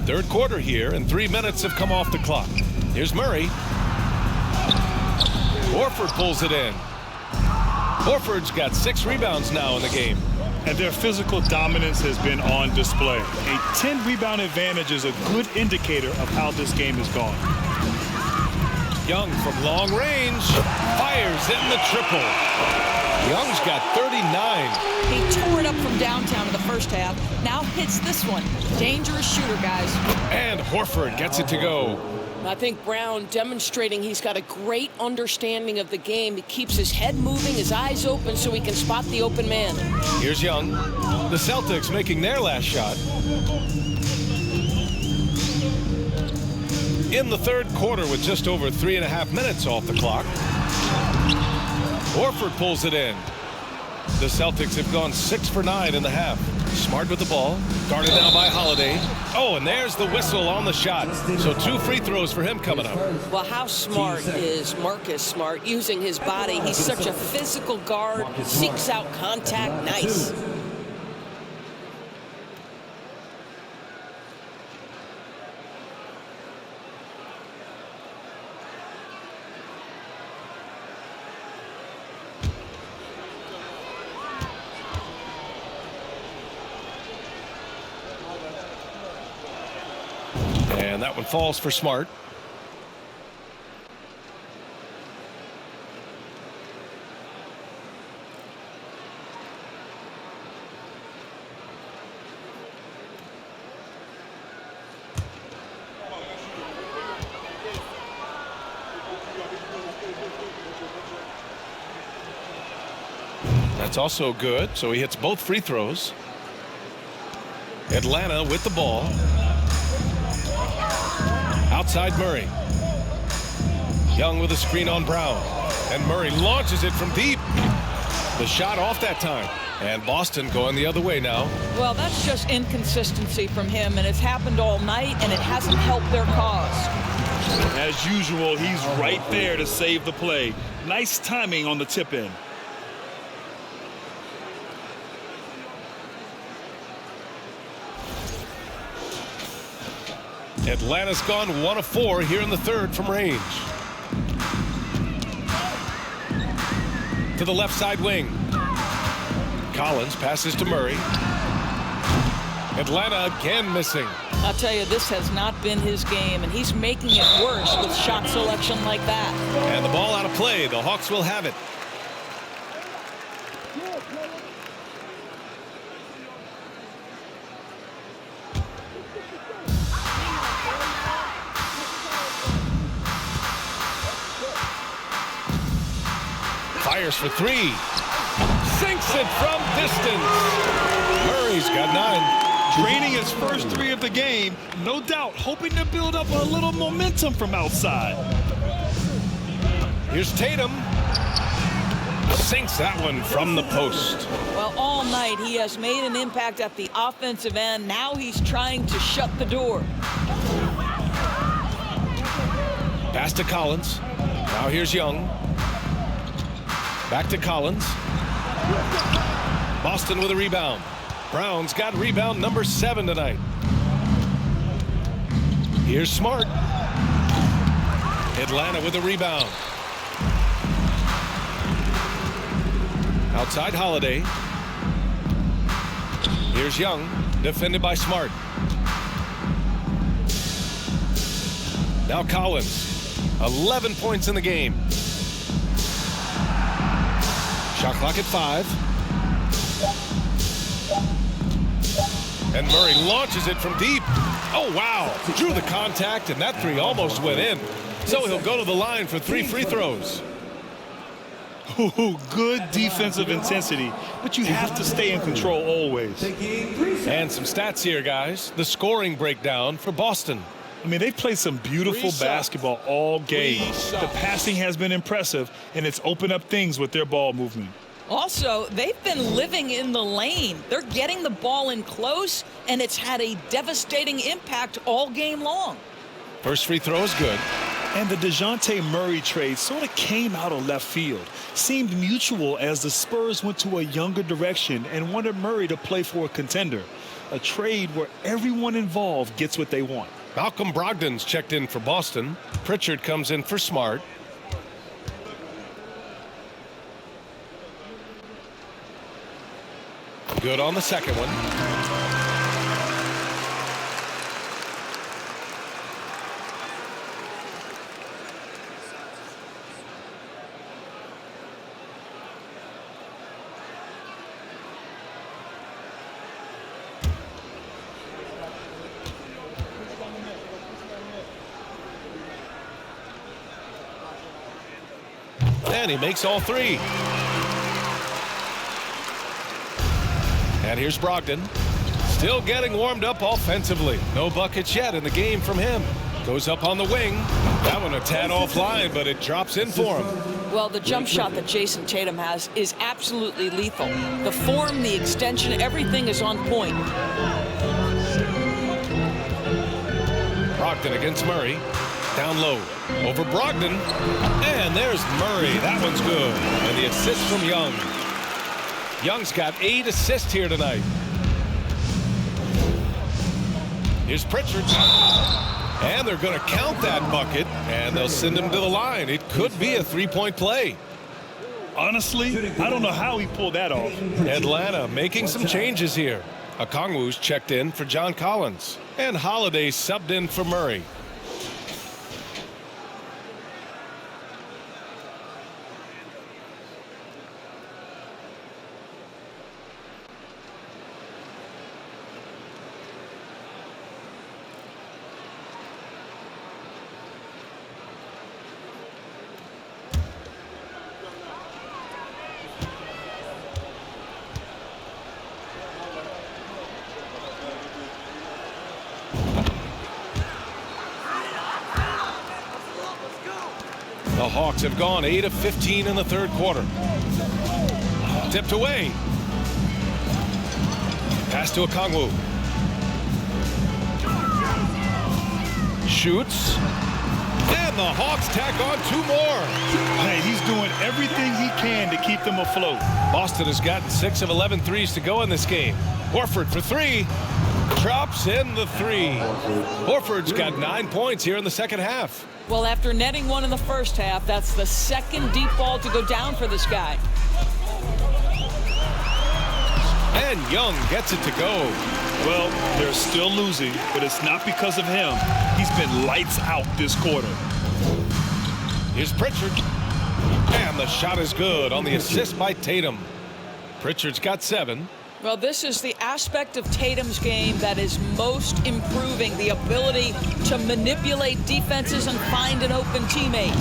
Third quarter here, and 3 minutes have come off the clock. Here's Murray. Horford pulls it in. Horford's got 6 rebounds now in the game. And their physical dominance has been on display. A 10-rebound advantage is a good indicator of how this game is going. Young from long range fires in the triple. Young's got 39. He tore it up from downtown in the first half. Now hits this one. Dangerous shooter, guys. And Horford gets it to go. I think Brown demonstrating he's got a great understanding of the game. He keeps his head moving, his eyes open so he can spot the open man. Here's Young. The Celtics making their last shot. In the third quarter with just over 3.5 minutes off the clock. Horford pulls it in. The Celtics have gone 6 for 9 in the half. Smart with the ball. Guarded now by Holiday. Oh, and there's the whistle on the shot. So 2 free throws for him coming up. Well, how smart is Marcus Smart using his body? He's such a physical guard. Seeks out contact. Nice. And that one falls for Smart. That's also good, so he hits both free throws. Atlanta with the ball. Outside Murray. Young with a screen on Brown. And Murray launches it from deep. The shot off that time. And Boston going the other way now. Well, that's just inconsistency from him, and it's happened all night, and it hasn't helped their cause. As usual, he's right there to save the play. Nice timing on the tip in. Atlanta's gone 1 of 4 here in the third from range. To the left side wing. Collins passes to Murray. Atlanta again missing. I'll tell you, this has not been his game, and he's making it worse with shot selection like that. And the ball out of play. The Hawks will have it. Fires for 3. Sinks it from distance. Murray's got 9. Draining his first 3 of the game. No doubt hoping to build up a little momentum from outside. Here's Tatum. Sinks that one from the post. Well, all night he has made an impact at the offensive end. Now he's trying to shut the door. Pass to Collins. Now here's Young. Back to Collins. Boston with a rebound. Brown's got rebound number 7 tonight. Here's Smart. Atlanta with a rebound. Outside Holiday. Here's Young, defended by Smart. Now Collins. 11 points in the game. Shot clock at 5. And Murray launches it from deep. Oh, wow. Drew the contact, and that 3 almost went in. So he'll go to the line for 3 free throws. Ooh, good defensive intensity, but you have to stay in control always. And some stats here, guys. The scoring breakdown for Boston. I mean, they've played some beautiful basketball all game. The passing has been impressive, and it's opened up things with their ball movement. Also, they've been living in the lane. They're getting the ball in close, and it's had a devastating impact all game long. First free throw is good. And the Dejounte Murray trade sort of came out of left field. Seemed mutual as the Spurs went to a younger direction and wanted Murray to play for a contender. A trade where everyone involved gets what they want. Malcolm Brogdon's checked in for Boston. Pritchard comes in for Smart. Good on the second one. And he makes all 3. And here's Brogdon. Still getting warmed up offensively. No buckets yet in the game from him. Goes up on the wing. That one a tad offline, but it drops in for him. Well, the jump shot that Jason Tatum has is absolutely lethal. The form, the extension, everything is on point. Brogdon against Murray. Down low. Over Brogdon. And there's Murray. That one's good. And the assist from Young. Young's got 8 assists here tonight. Here's Pritchard. And they're going to count that bucket. And they'll send him to the line. It could be a 3-point play. Honestly, I don't know how he pulled that off. Atlanta making some changes here. Okongwu's checked in for John Collins. And Holiday subbed in for Murray. The Hawks have gone 8 of 15 in the third quarter. Tipped away. Pass to Okongwu. Shoots. And the Hawks tack on 2 more. Hey, he's doing everything he can to keep them afloat. Boston has gotten 6 of 11 threes to go in this game. Horford for 3. Drops in the 3. Horford's got 9 points here in the second half. Well, after netting 1 in the first half, that's the second deep ball to go down for this guy. And Young gets it to go. Well, they're still losing, but it's not because of him. He's been lights out this quarter. Here's Pritchard. And the shot is good on the assist by Tatum. Pritchard's got 7. Well, this is the aspect of Tatum's game that is most improving, the ability to manipulate defenses and find an open teammate.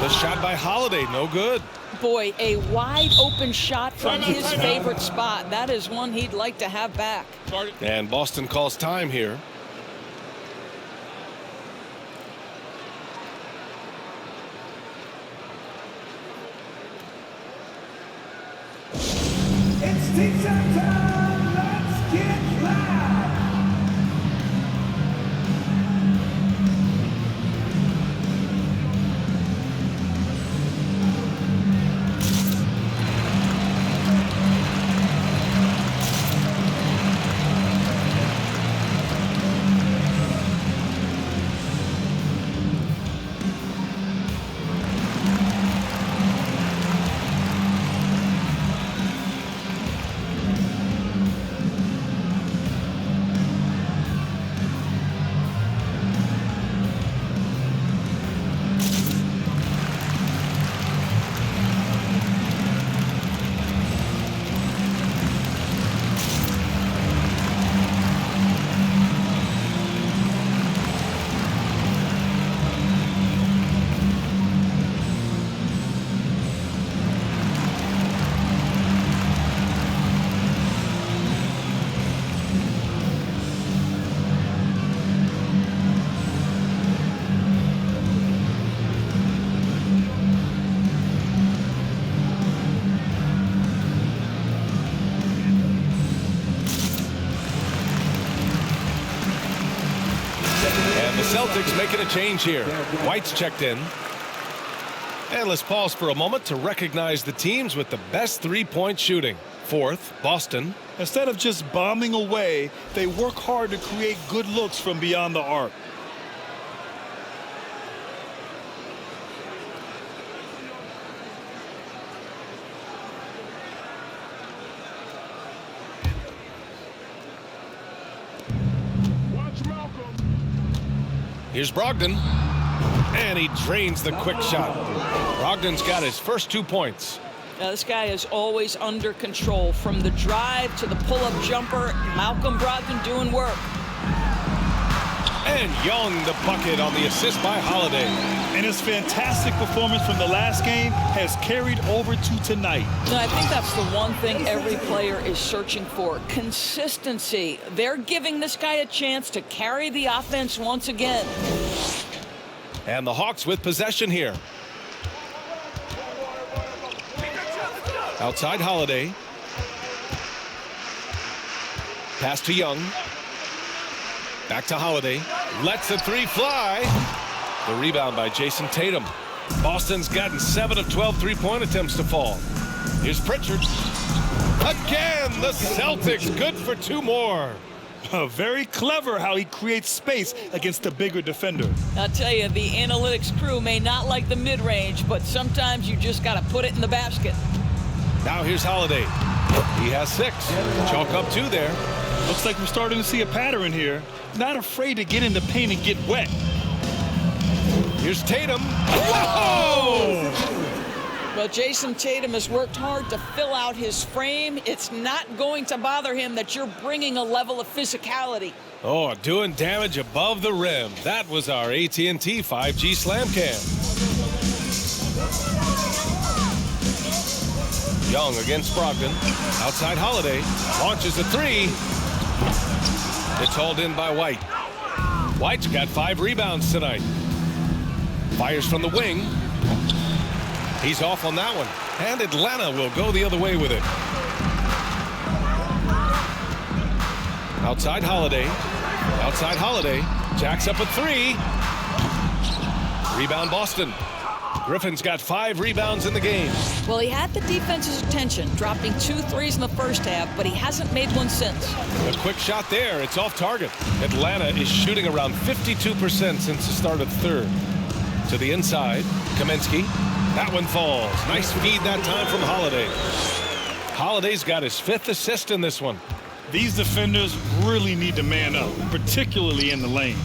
The shot by Holiday, no good. Boy, a wide open shot from his favorite spot. That is one he'd like to have back. And Boston calls time here. It's team time. Let's get loud. Celtics making a change here. White's checked in. And let's pause for a moment to recognize the teams with the best three-point shooting. Fourth, Boston. Instead of just bombing away, they work hard to create good looks from beyond the arc. Here's Brogdon. And he drains the quick shot. Brogdon's got his first 2 points. Now, this guy is always under control. From the drive to the pull-up jumper, Malcolm Brogdon doing work. And Young the bucket on the assist by Holiday. And his fantastic performance from the last game has carried over to tonight. No, I think that's the one thing every player is searching for. Consistency. They're giving this guy a chance to carry the offense once again. And the Hawks with possession here. Outside Holiday. Pass to Young. Back to Holiday. Lets the three fly. The rebound by Jason Tatum. Boston's gotten 7 of 12 three-point attempts to fall. Here's Pritchard. Again, the Celtics good for 2 more. Very clever how he creates space against the bigger defender. I'll tell you, the analytics crew may not like the mid-range, but sometimes you just got to put it in the basket. Now here's Holiday. He has 6. Chalk up 2 there. Looks like we're starting to see a pattern here. Not afraid to get in the paint and get wet. Here's Tatum. Whoa! Well, Jason Tatum has worked hard to fill out his frame. It's not going to bother him that you're bringing a level of physicality. Oh, doing damage above the rim. That was our AT&T 5G Slam Cam. Young against Brogdon. Outside Holiday. Launches a 3. It's hauled in by White. White's got 5 rebounds tonight. Fires from the wing. He's off on that one. And Atlanta will go the other way with it. Outside Holiday. Outside Holiday. Jacks up a 3. Rebound Boston. Griffin's got 5 rebounds in the game. Well, he had the defense's attention, dropping 2 threes in the first half, but he hasn't made one since. A quick shot there. It's off target. Atlanta is shooting around 52% since the start of third. To the inside. Kaminsky. That one falls. Nice feed that time from Holiday. Holiday's got his 5th assist in this one. These defenders really need to man up, particularly in the lane.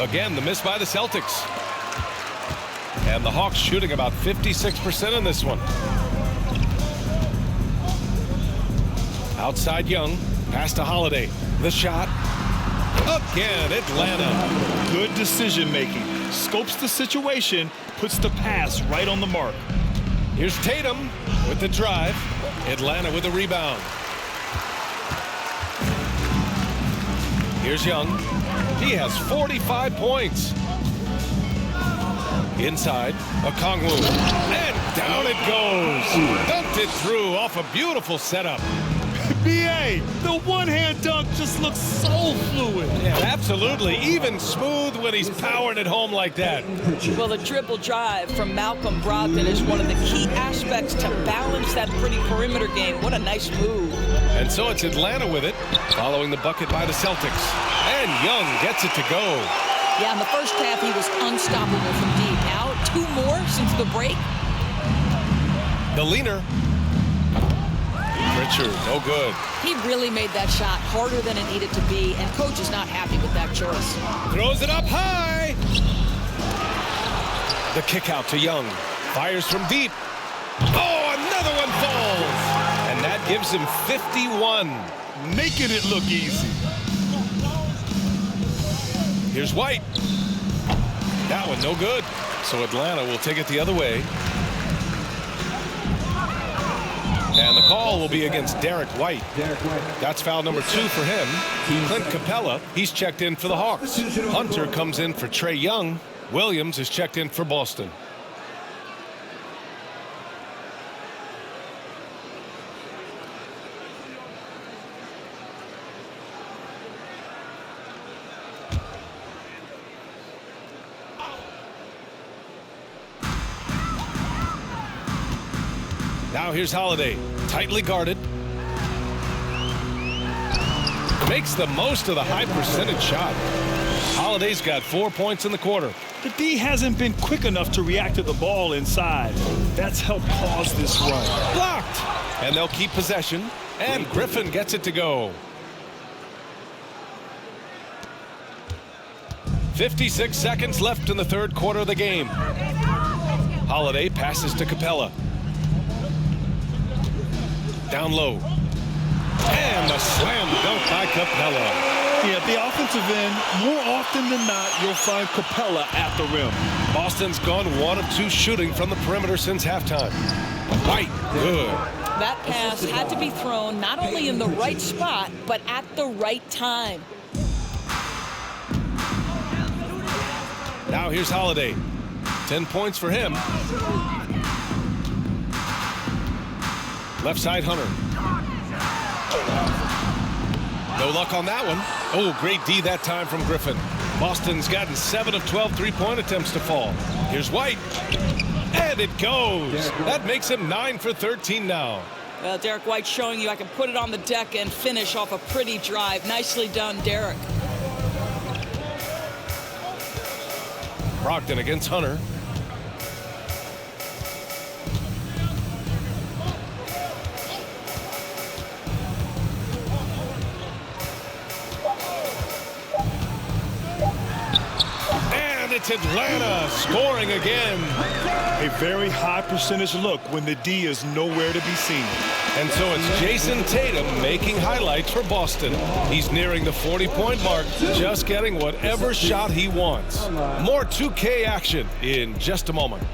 Again, the miss by the Celtics. And the Hawks shooting about 56% in this one. Outside Young. Pass to Holiday. The shot. Again, Atlanta. Good decision making. Scopes the situation. Puts the pass right on the mark. Here's Tatum with the drive. Atlanta with the rebound. Here's Young. He has 45 points. Inside, Okongwu. And down it goes. Dunked it through off a beautiful setup. B.A., the one-hand dunk just looks so fluid. Yeah, absolutely. Even smooth when he's powering it home like that. Well, the triple drive from Malcolm Brogdon is one of the key aspects to balance that pretty perimeter game. What a nice move. And so it's Atlanta with it, following the bucket by the Celtics. And Young gets it to go. Yeah, in the first half, he was unstoppable from deep. Now, 2 more since the break. The leaner. Pritchard, no good. He really made that shot harder than it needed to be, and coach is not happy with that choice. Throws it up high. The kick out to Young. Fires from deep. Oh, another one falls. And that gives him 51. Making it look easy. Here's White. That one no good. So Atlanta will take it the other way. And the call will be against Derek White. That's foul number 2 for him. Clint Capella, he's checked in for the Hawks. Hunter comes in for Trae Young. Williams is checked in for Boston. Now here's Holiday, tightly guarded. Makes the most of the high percentage shot. Holiday's got 4 points in the quarter. The D hasn't been quick enough to react to the ball inside. That's helped cause this run. Blocked! And they'll keep possession. And Griffin gets it to go. 56 seconds left in the third quarter of the game. Holiday passes to Capella. Down low. And the slam dunk by Capella. Yeah, the offensive end, more often than not, you'll find Capella at the rim. Boston's gone 1 of 2 shooting from the perimeter since halftime. White, good. That pass had to be thrown not only in the right spot, but at the right time. Now here's Holiday. 10 points for him. Left side, Hunter. No luck on that one. Oh, great D that time from Griffin. Boston's gotten 7 of 12 three-point attempts to fall. Here's White. And it goes. That makes him 9 for 13 now. Well, Derek White showing you I can put it on the deck and finish off a pretty drive. Nicely done, Derek. Brogdon against Hunter. And it's Atlanta scoring again. A very high percentage look when the D is nowhere to be seen. And so it's Jason Tatum making highlights for Boston. He's nearing the 40-point mark, just getting whatever shot he wants. More 2K action in just a moment.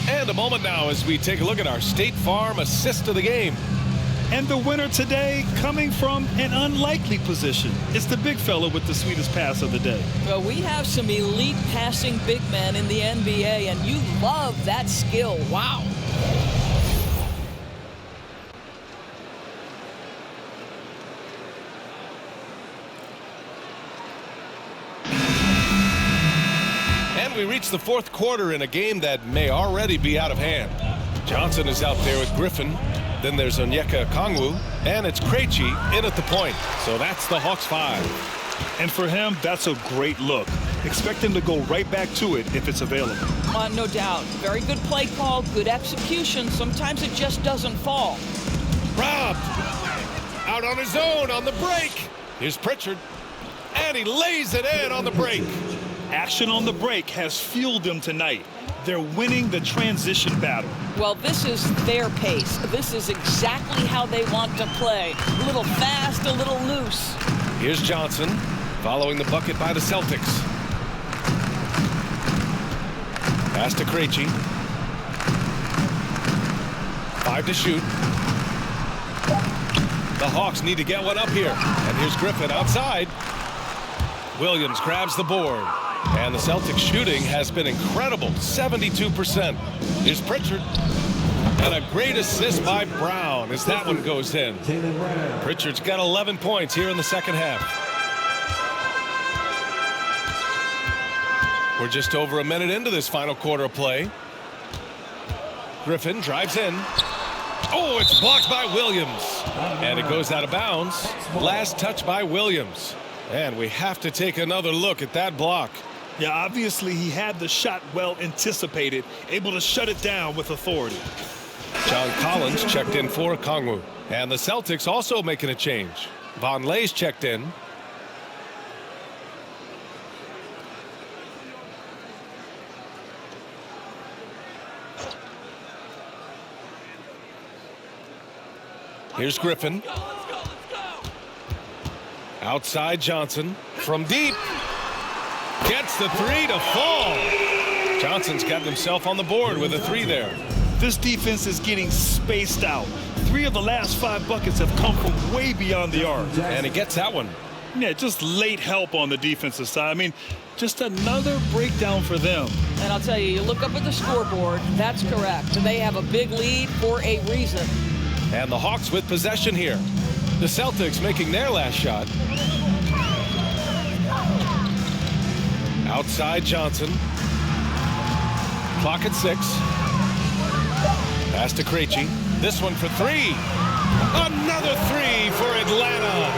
And a moment now as we take a look at our State Farm assist of the game. And the winner today coming from an unlikely position. It's the big fella with the sweetest pass of the day. Well, we have some elite passing big men in the NBA, and you love that skill. Wow. We reach the fourth quarter in a game that may already be out of hand. Johnson is out there with Griffin. Then there's Onyeka Okongwu, and it's Krejci in at the point. So that's the Hawks 5. And for him, that's a great look. Expect him to go right back to it if it's available. No doubt. Very good play call, good execution. Sometimes it just doesn't fall. Rob out on his own on the break. Here's Pritchard, and he lays it in on the break. Action on the break has fueled them tonight. They're winning the transition battle. Well, this is their pace. This is exactly how they want to play. A little fast, a little loose. Here's Johnson following the bucket by the Celtics. Pass to Krejci. 5 to shoot. The Hawks need to get one up here. And here's Griffin outside. Williams grabs the board. And the Celtics shooting has been incredible, 72%. Here's Pritchard. And a great assist by Brown as that one goes in. Pritchard's got 11 points here in the second half. We're just over a minute into this final quarter of play. Griffin drives in. Oh, it's blocked by Williams. And it goes out of bounds. Last touch by Williams. And we have to take another look at that block. Yeah, obviously he had the shot well anticipated, able to shut it down with authority. John Collins checked in for Kongwu. And the Celtics also making a change. Von Lay's checked in. Here's Griffin. Outside Johnson. From deep. Gets the three to fall. Johnson's gotten himself on the board with a three there. This defense is getting spaced out. 3 of the last 5 buckets have come from way beyond the arc. And he gets that one. Yeah, just late help on the defensive side. I mean, just another breakdown for them. And I'll tell you, you look up at the scoreboard, that's correct. They have a big lead for a reason. And the Hawks with possession here. The Celtics making their last shot. Outside Johnson. Clock at 6. Pass to Krejci. This one for 3. Another 3 for Atlanta.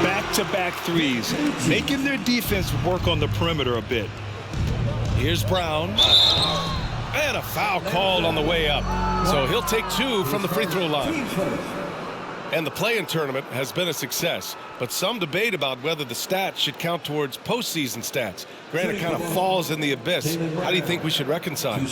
Back-to-back threes, making their defense work on the perimeter a bit. Here's Brown. And a foul called on the way up. So he'll take 2 from the free throw line. And the play-in tournament has been a success, but some debate about whether the stats should count towards postseason stats. Granted, it kind of falls in the abyss. How do you think we should reconcile?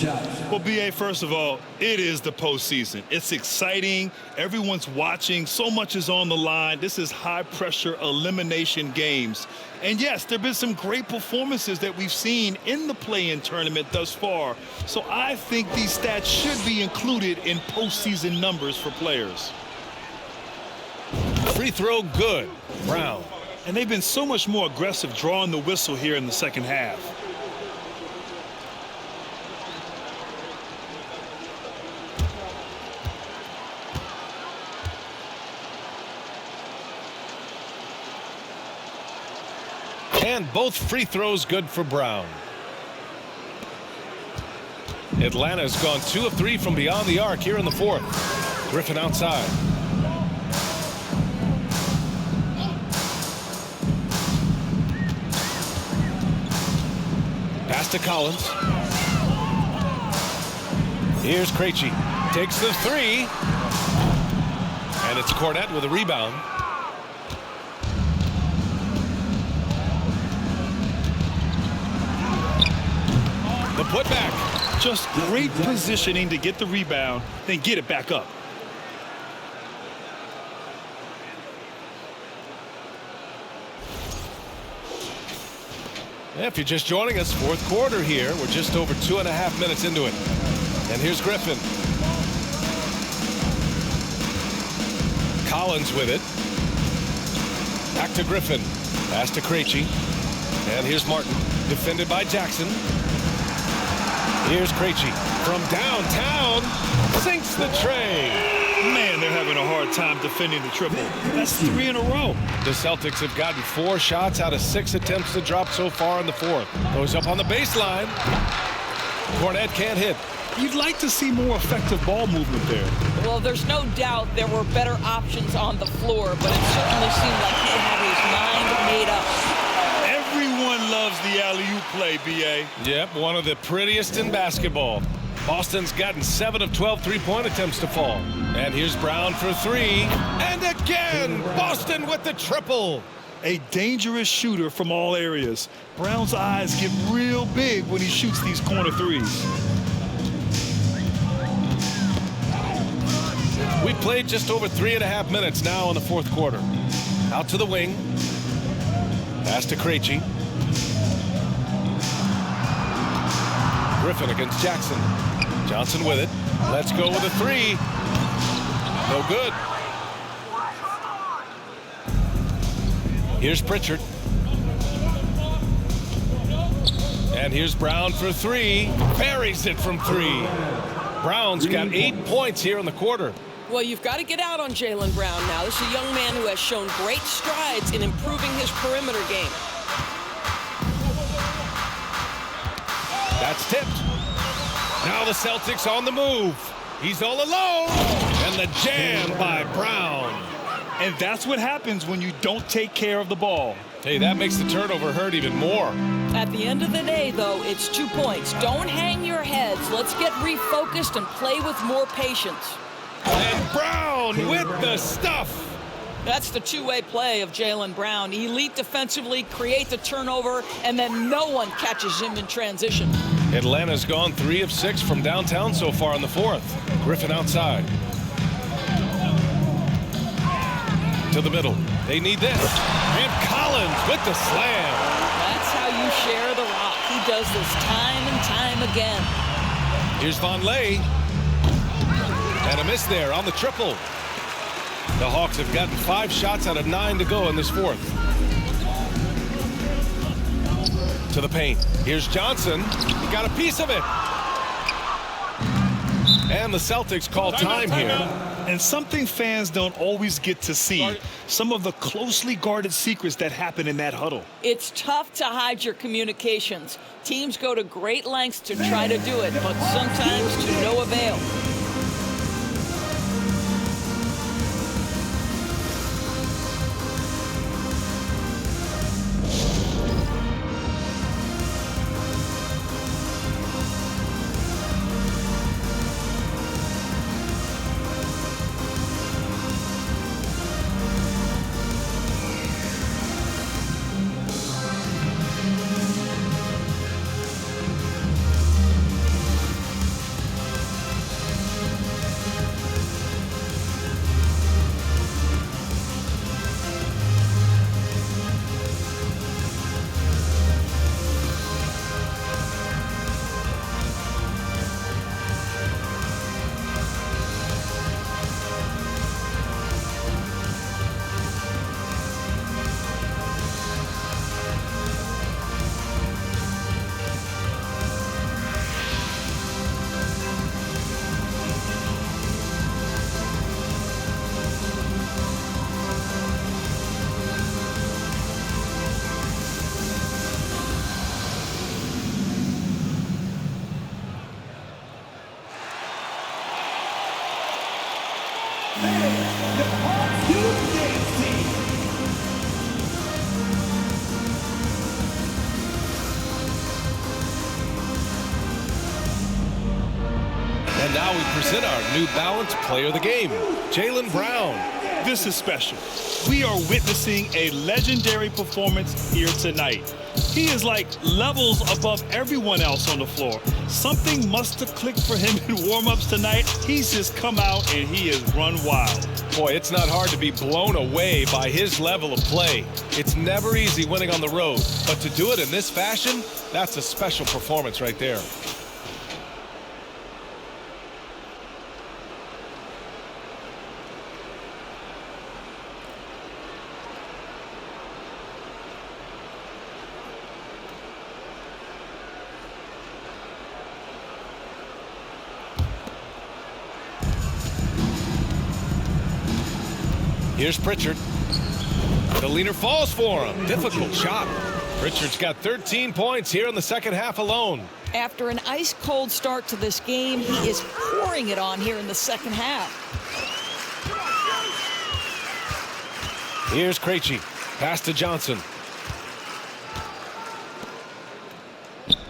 Well, B.A., first of all, it is the postseason. It's exciting. Everyone's watching. So much is on the line. This is high-pressure elimination games. And, yes, there have been some great performances that we've seen in the play-in tournament thus far. So I think these stats should be included in postseason numbers for players. Free throw good. Brown. And they've been so much more aggressive drawing the whistle here in the second half. And both free throws good for Brown. Atlanta's gone 2 of 3 from beyond the arc here in the fourth. Griffin outside. Pass to Collins. Here's Krejci. Takes the 3. And it's Cornette with a rebound. The putback. Just great positioning to get the rebound, then get it back up. If you're just joining us, fourth quarter here. We're just over 2.5 minutes into it. And here's Griffin. Collins with it. Back to Griffin. Pass to Krejci. And here's Martin. Defended by Jackson. Here's Krejci. From downtown. Sinks the tray. Man, they're having a hard time defending the triple. That's 3 in a row. The Celtics have gotten 4 shots out of 6 attempts to drop so far in the fourth. Goes up on the baseline. Cornette can't hit. You'd like to see more effective ball movement there. Well, there's no doubt there were better options on the floor, but it certainly seemed like he had his mind made up. Everyone loves the alley-oop play, B.A. Yep, one of the prettiest in basketball. Boston's gotten 7 of 12 three-point attempts to fall. And here's Brown for 3. And again, Boston with the triple. A dangerous shooter from all areas. Brown's eyes get real big when he shoots these corner threes. We played just over 3.5 minutes now in the fourth quarter. Out to the wing. Pass to Krejci. Griffin against Jackson. Johnson with it. Let's go with a 3. No good. Here's Pritchard. And here's Brown for 3. Buries it from 3. Brown's got 8 points here in the quarter. Well, you've got to get out on Jaylen Brown now. This is a young man who has shown great strides in improving his perimeter game. That's tipped. Now the Celtics on the move. He's all alone. And the jam by Brown. And that's what happens when you don't take care of the ball. Hey, that makes the turnover hurt even more. At the end of the day, though, it's 2 points. Don't hang your heads. Let's get refocused and play with more patience. And Brown with the stuff. That's the two-way play of Jaylen Brown. Elite defensively, create the turnover, and then no one catches him in transition. Atlanta's gone 3 of 6 from downtown so far in the fourth. Griffin outside. To the middle. They need this. And Collins with the slam. That's how you share the rock. He does this time and time again. Here's Vonleh. And a miss there on the triple. The Hawks have gotten 5 shots out of 9 to go in this fourth. To the paint. Here's Johnson. He got a piece of it. And the Celtics call time here. And something fans don't always get to see. Some of the closely guarded secrets that happen in that huddle. It's tough to hide your communications. Teams go to great lengths to try to do it, but sometimes to no avail. And now we present our New Balance Player of the Game, Jaylen Brown. This is special. We are witnessing a legendary performance here tonight. He is like levels above everyone else on the floor. Something must have clicked for him in warm-ups tonight. He's just come out and he has run wild. Boy, it's not hard to be blown away by his level of play. It's never easy winning on the road, but to do it in this fashion, that's a special performance right there. Here's Pritchard. The leaner falls for him. Difficult shot. Pritchard's got 13 points here in the second half alone. After an ice-cold start to this game, he is pouring it on here in the second half. Here's Krejci. Pass to Johnson.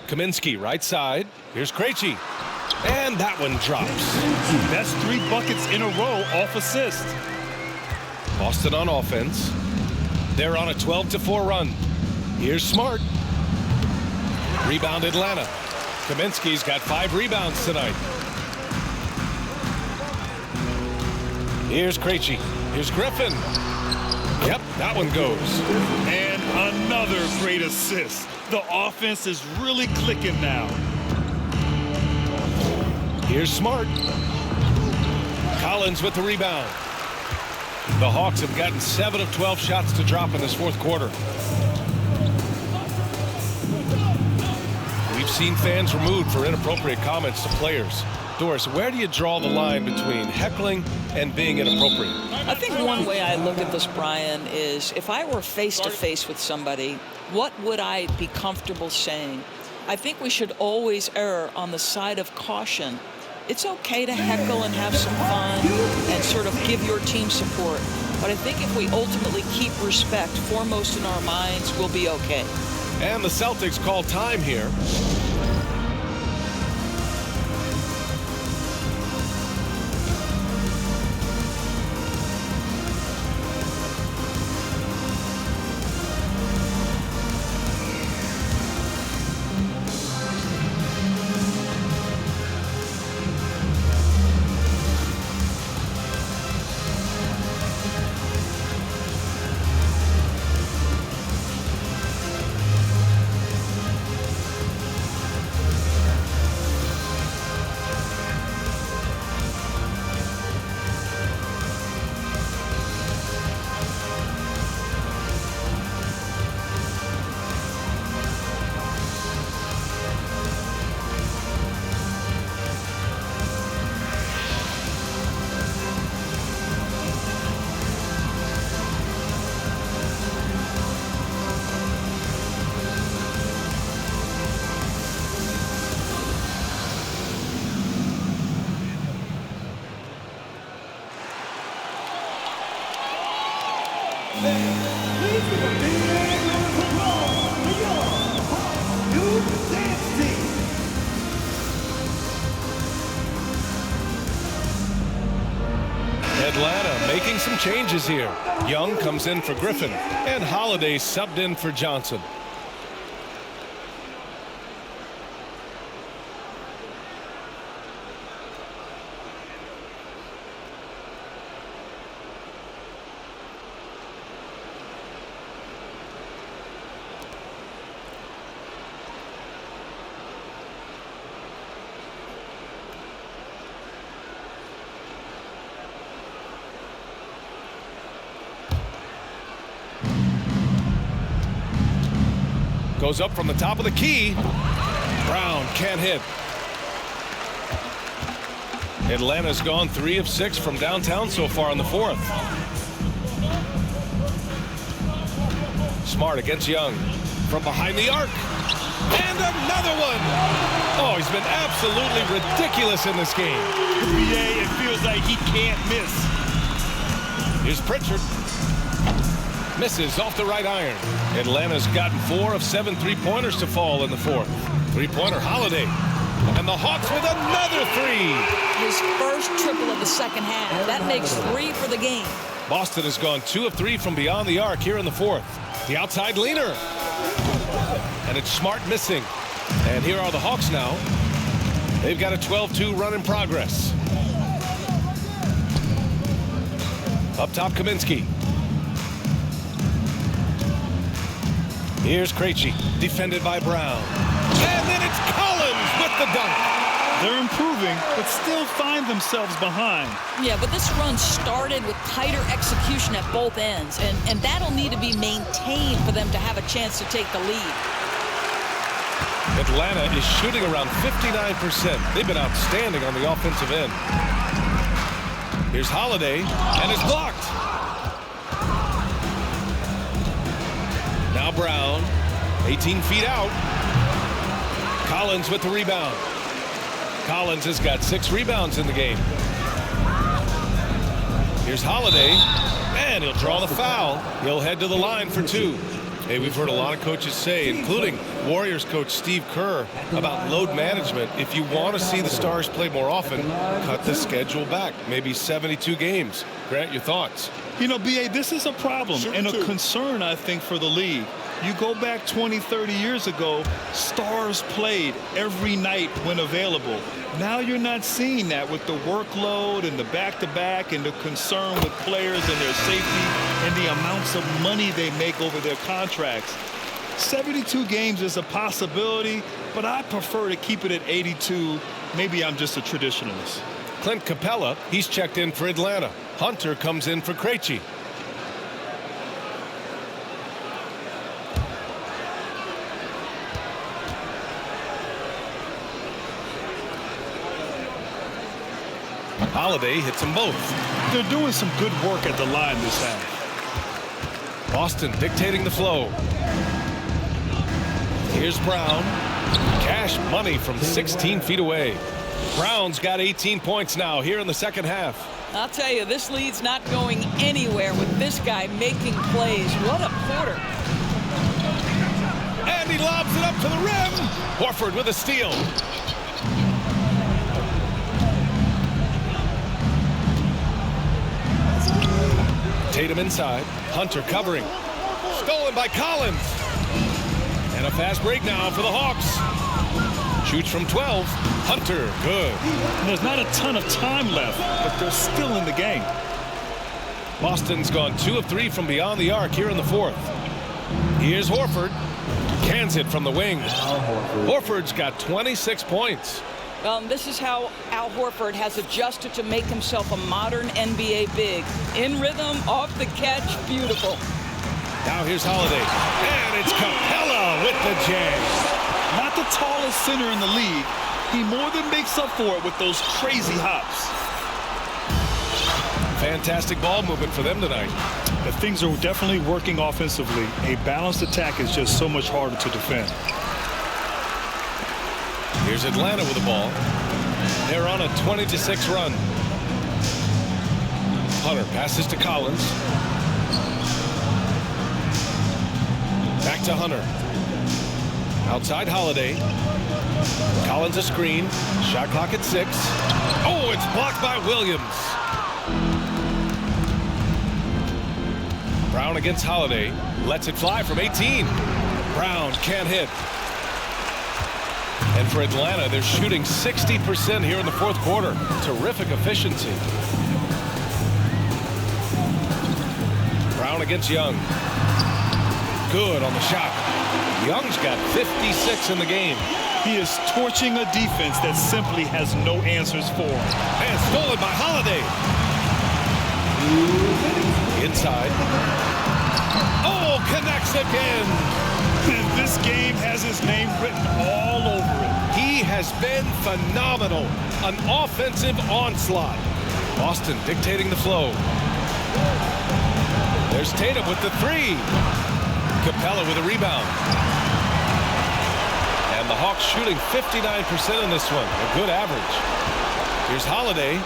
Kaminsky, right side. Here's Krejci. And that one drops. That's 3 buckets in a row off assist. Boston on offense. They're on a 12-4 run. Here's Smart. Rebound Atlanta. Kaminsky's got 5 rebounds tonight. Here's Krejci. Here's Griffin. Yep, that one goes. And another great assist. The offense is really clicking now. Here's Smart. Collins with the rebound. The Hawks have gotten 7 of 12 shots to drop in this fourth quarter. We've seen fans removed for inappropriate comments to players. Doris, where do you draw the line between heckling and being inappropriate? I think one way I look at this, Brian, is if I were face-to-face with somebody, what would I be comfortable saying? I think we should always err on the side of caution. it's okay to heckle and have some fun and sort of give your team support. But I think if we ultimately keep respect foremost in our minds, we'll be okay. And the Celtics call time here. Atlanta making some changes here. Young comes in for Griffin, and Holiday subbed in for Johnson. Goes up from the top of the key. Brown can't hit. Atlanta's gone 3 of 6 from downtown so far in the fourth. Smart against Young. From behind the arc. And another one. Oh, he's been absolutely ridiculous in this game. BA, it feels like he can't miss. Here's Pritchard. Misses off the right iron. Atlanta's gotten 4 of 7 3-pointers to fall in the fourth. 3-pointer Holiday. And the Hawks with another 3. His first triple of the second half. That makes 3 for the game. Boston has gone 2 of 3 from beyond the arc here in the fourth. The outside leaner. And it's Smart missing. And here are the Hawks now. They've got a 12-2 run in progress. Up top, Kaminsky. Here's Krejci, defended by Brown. And then it's Collins with the dunk. They're improving, but still find themselves behind. Yeah, but this run started with tighter execution at both ends, and that'll need to be maintained for them to have a chance to take the lead. Atlanta is shooting around 59%. They've been outstanding on the offensive end. Here's Holiday, and it's blocked. Now Brown, 18 feet out. Collins with the rebound. Collins has got 6 rebounds in the game. Here's Holiday, and he'll draw the foul. He'll head to the line for 2. Hey, we've heard a lot of coaches say, including Warriors coach Steve Kerr, about load management. If you want to see the Stars play more often, cut the schedule back, maybe 72 games. Grant, your thoughts? You know, BA, this is a problem and a concern, I think, for the league. You go back 20, 30 years ago, Stars played every night when available. Now you're not seeing that with the workload and the back-to-back and the concern with players and their safety and the amounts of money they make over their contracts. 72 games is a possibility, but I prefer to keep it at 82. Maybe I'm just a traditionalist. Clint Capella, he's checked in for Atlanta. Hunter comes in for Krejci. Holiday hits them both. They're doing some good work at the line this half. Boston dictating the flow. Here's Brown. Cash money from 16 feet away. Brown's got 18 points now here in the second half. I'll tell you, this lead's not going anywhere with this guy making plays. What a quarter. And he lobs it up to the rim. Horford with a steal. Tatum inside. Hunter covering. Stolen by Collins. And a fast break now for the Hawks. Shoots from 12. Hunter, good. And there's not a ton of time left, but they're still in the game. Boston's gone 2 of 3 from beyond the arc here in the fourth. Here's Horford. Cans it from the wing. Horford's got 26 points. This is how Al Horford has adjusted to make himself a modern NBA big. In rhythm, off the catch, beautiful. Now here's Holiday. And it's Capella with the jam. Not the tallest center in the league. He more than makes up for it with those crazy hops. Fantastic ball movement for them tonight. But things are definitely working offensively. A balanced attack is just so much harder to defend. Here's Atlanta with the ball. They're on a 20-6 run. Hunter passes to Collins. Back to Hunter. Outside Holiday. Collins a screen. Shot clock at 6. Oh, it's blocked by Williams. Brown against Holiday. Lets it fly from 18. Brown can't hit. And for Atlanta, they're shooting 60% here in the fourth quarter. Terrific efficiency. Brown against Young. Good on the shot. Young's got 56 in the game. He is torching a defense that simply has no answers for him. And stolen by Holiday. Inside. Oh, connects again. This game has his name written all over it. He has been phenomenal. An offensive onslaught. Boston dictating the flow. There's Tatum with the 3. Capella with a rebound. And the Hawks shooting 59% in this one. A good average. Here's Holiday.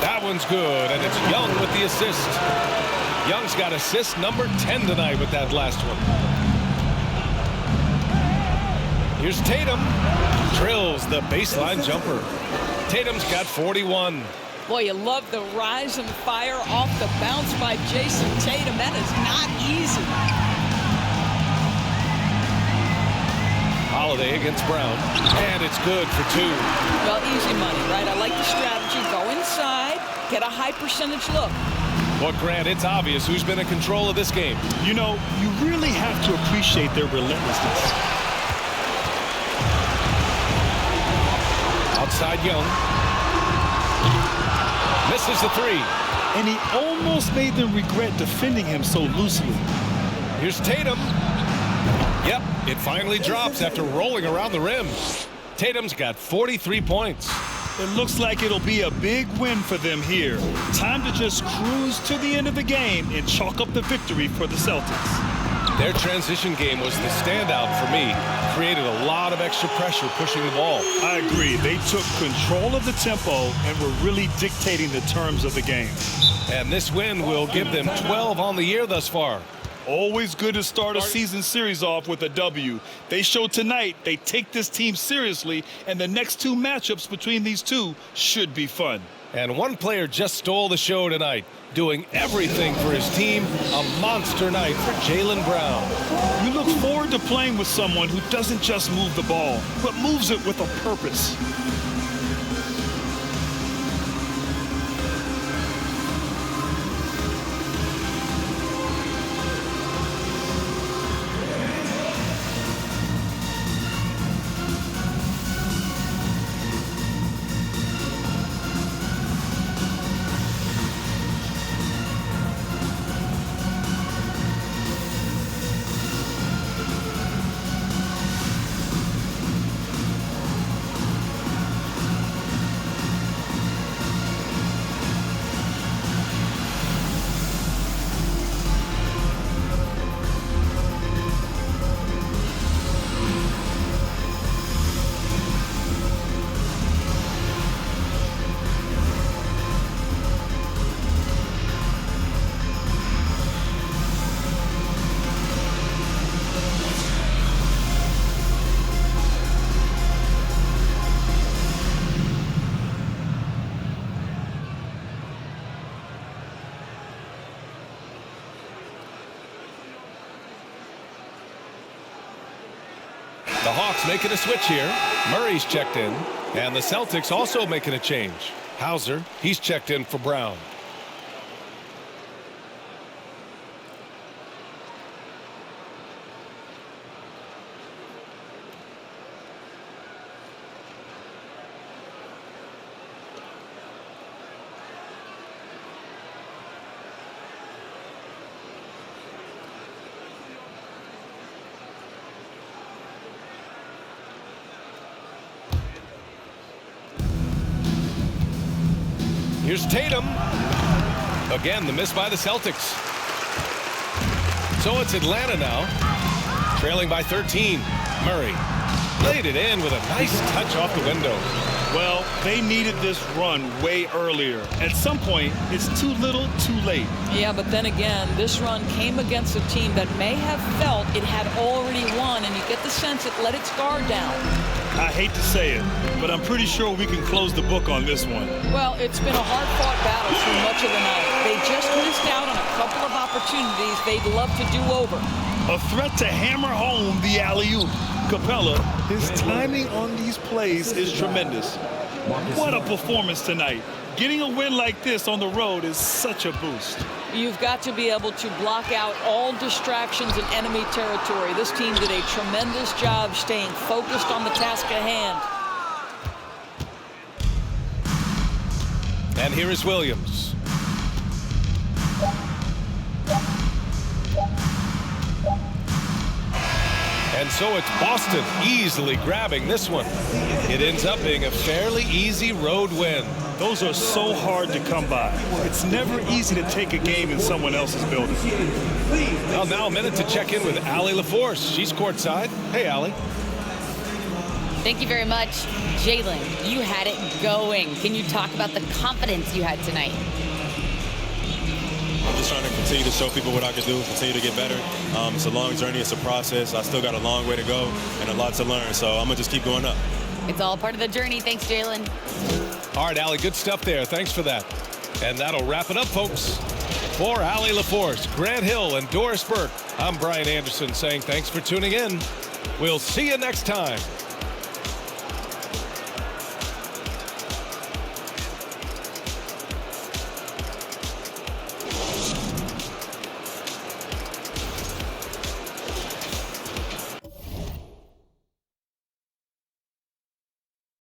That one's good, and it's Young with the assist. Young's got assist number 10 tonight with that last one. Here's Tatum. Drills the baseline jumper. Tatum's got 41. Boy, you love the rise and fire off the bounce by Jason Tatum. That is not easy. Holiday against Brown, and it's good for 2. Well, easy money, right? I like the strategy. Go inside, get a high percentage look. Well, Grant, it's obvious who's been in control of this game. You know, you really have to appreciate their relentlessness. Outside Young. Misses the 3. And he almost made them regret defending him so loosely. Here's Tatum. Yep, it finally drops after rolling around the rim. Tatum's got 43 points. It looks like it'll be a big win for them here. Time to just cruise to the end of the game and chalk up the victory for the Celtics. Their transition game was the standout for me. Created a lot of extra pressure pushing the ball. I agree. They took control of the tempo and were really dictating the terms of the game. And this win will give them 12 on the year thus far. Always good to start a season series off with a W. They showed tonight they take this team seriously, and the next 2 matchups between these two should be fun. And one player just stole the show tonight, doing everything for his team. A monster night for Jaylen Brown. You look forward to playing with someone who doesn't just move the ball, but moves it with a purpose. The Hawks making a switch here. Murray's checked in. And the Celtics also making a change. Hauser, he's checked in for Brown. Here's Tatum. Again, the miss by the Celtics. So it's Atlanta now, trailing by 13. Murray laid it in with a nice touch off the window. Well, they needed this run way earlier. At some point, it's too little, too late. Yeah, but then again, this run came against a team that may have felt it had already won, and you get the sense it let its guard down. I hate to say it, but I'm pretty sure we can close the book on this one. Well, it's been a hard-fought battle through much of the night. They just missed out on a couple of opportunities they'd love to do over. A threat to hammer home the alley-oop. Capella, his timing on these plays is tremendous. What a performance tonight. Getting a win like this on the road is such a boost. You've got to be able to block out all distractions in enemy territory. This team did a tremendous job staying focused on the task at hand. And here is Williams. And so it's Boston easily grabbing this one. It ends up being a fairly easy road win. Those are so hard to come by. It's never easy to take a game in someone else's building. Well, now a minute to check in with Allie LaForce. She's courtside. Hey, Allie. Thank you very much. Jaylen, you had it going. Can you talk about the confidence you had tonight? I'm just trying to continue to show people what I can do, continue to get better. It's a long journey. It's a process. I still got a long way to go and a lot to learn, so I'm going to just keep going up. It's all part of the journey. Thanks, Jaylen. All right, Allie, good stuff there. Thanks for that. And that'll wrap it up, folks. For Allie LaForce, Grant Hill, and Doris Burke, I'm Brian Anderson saying thanks for tuning in. We'll see you next time.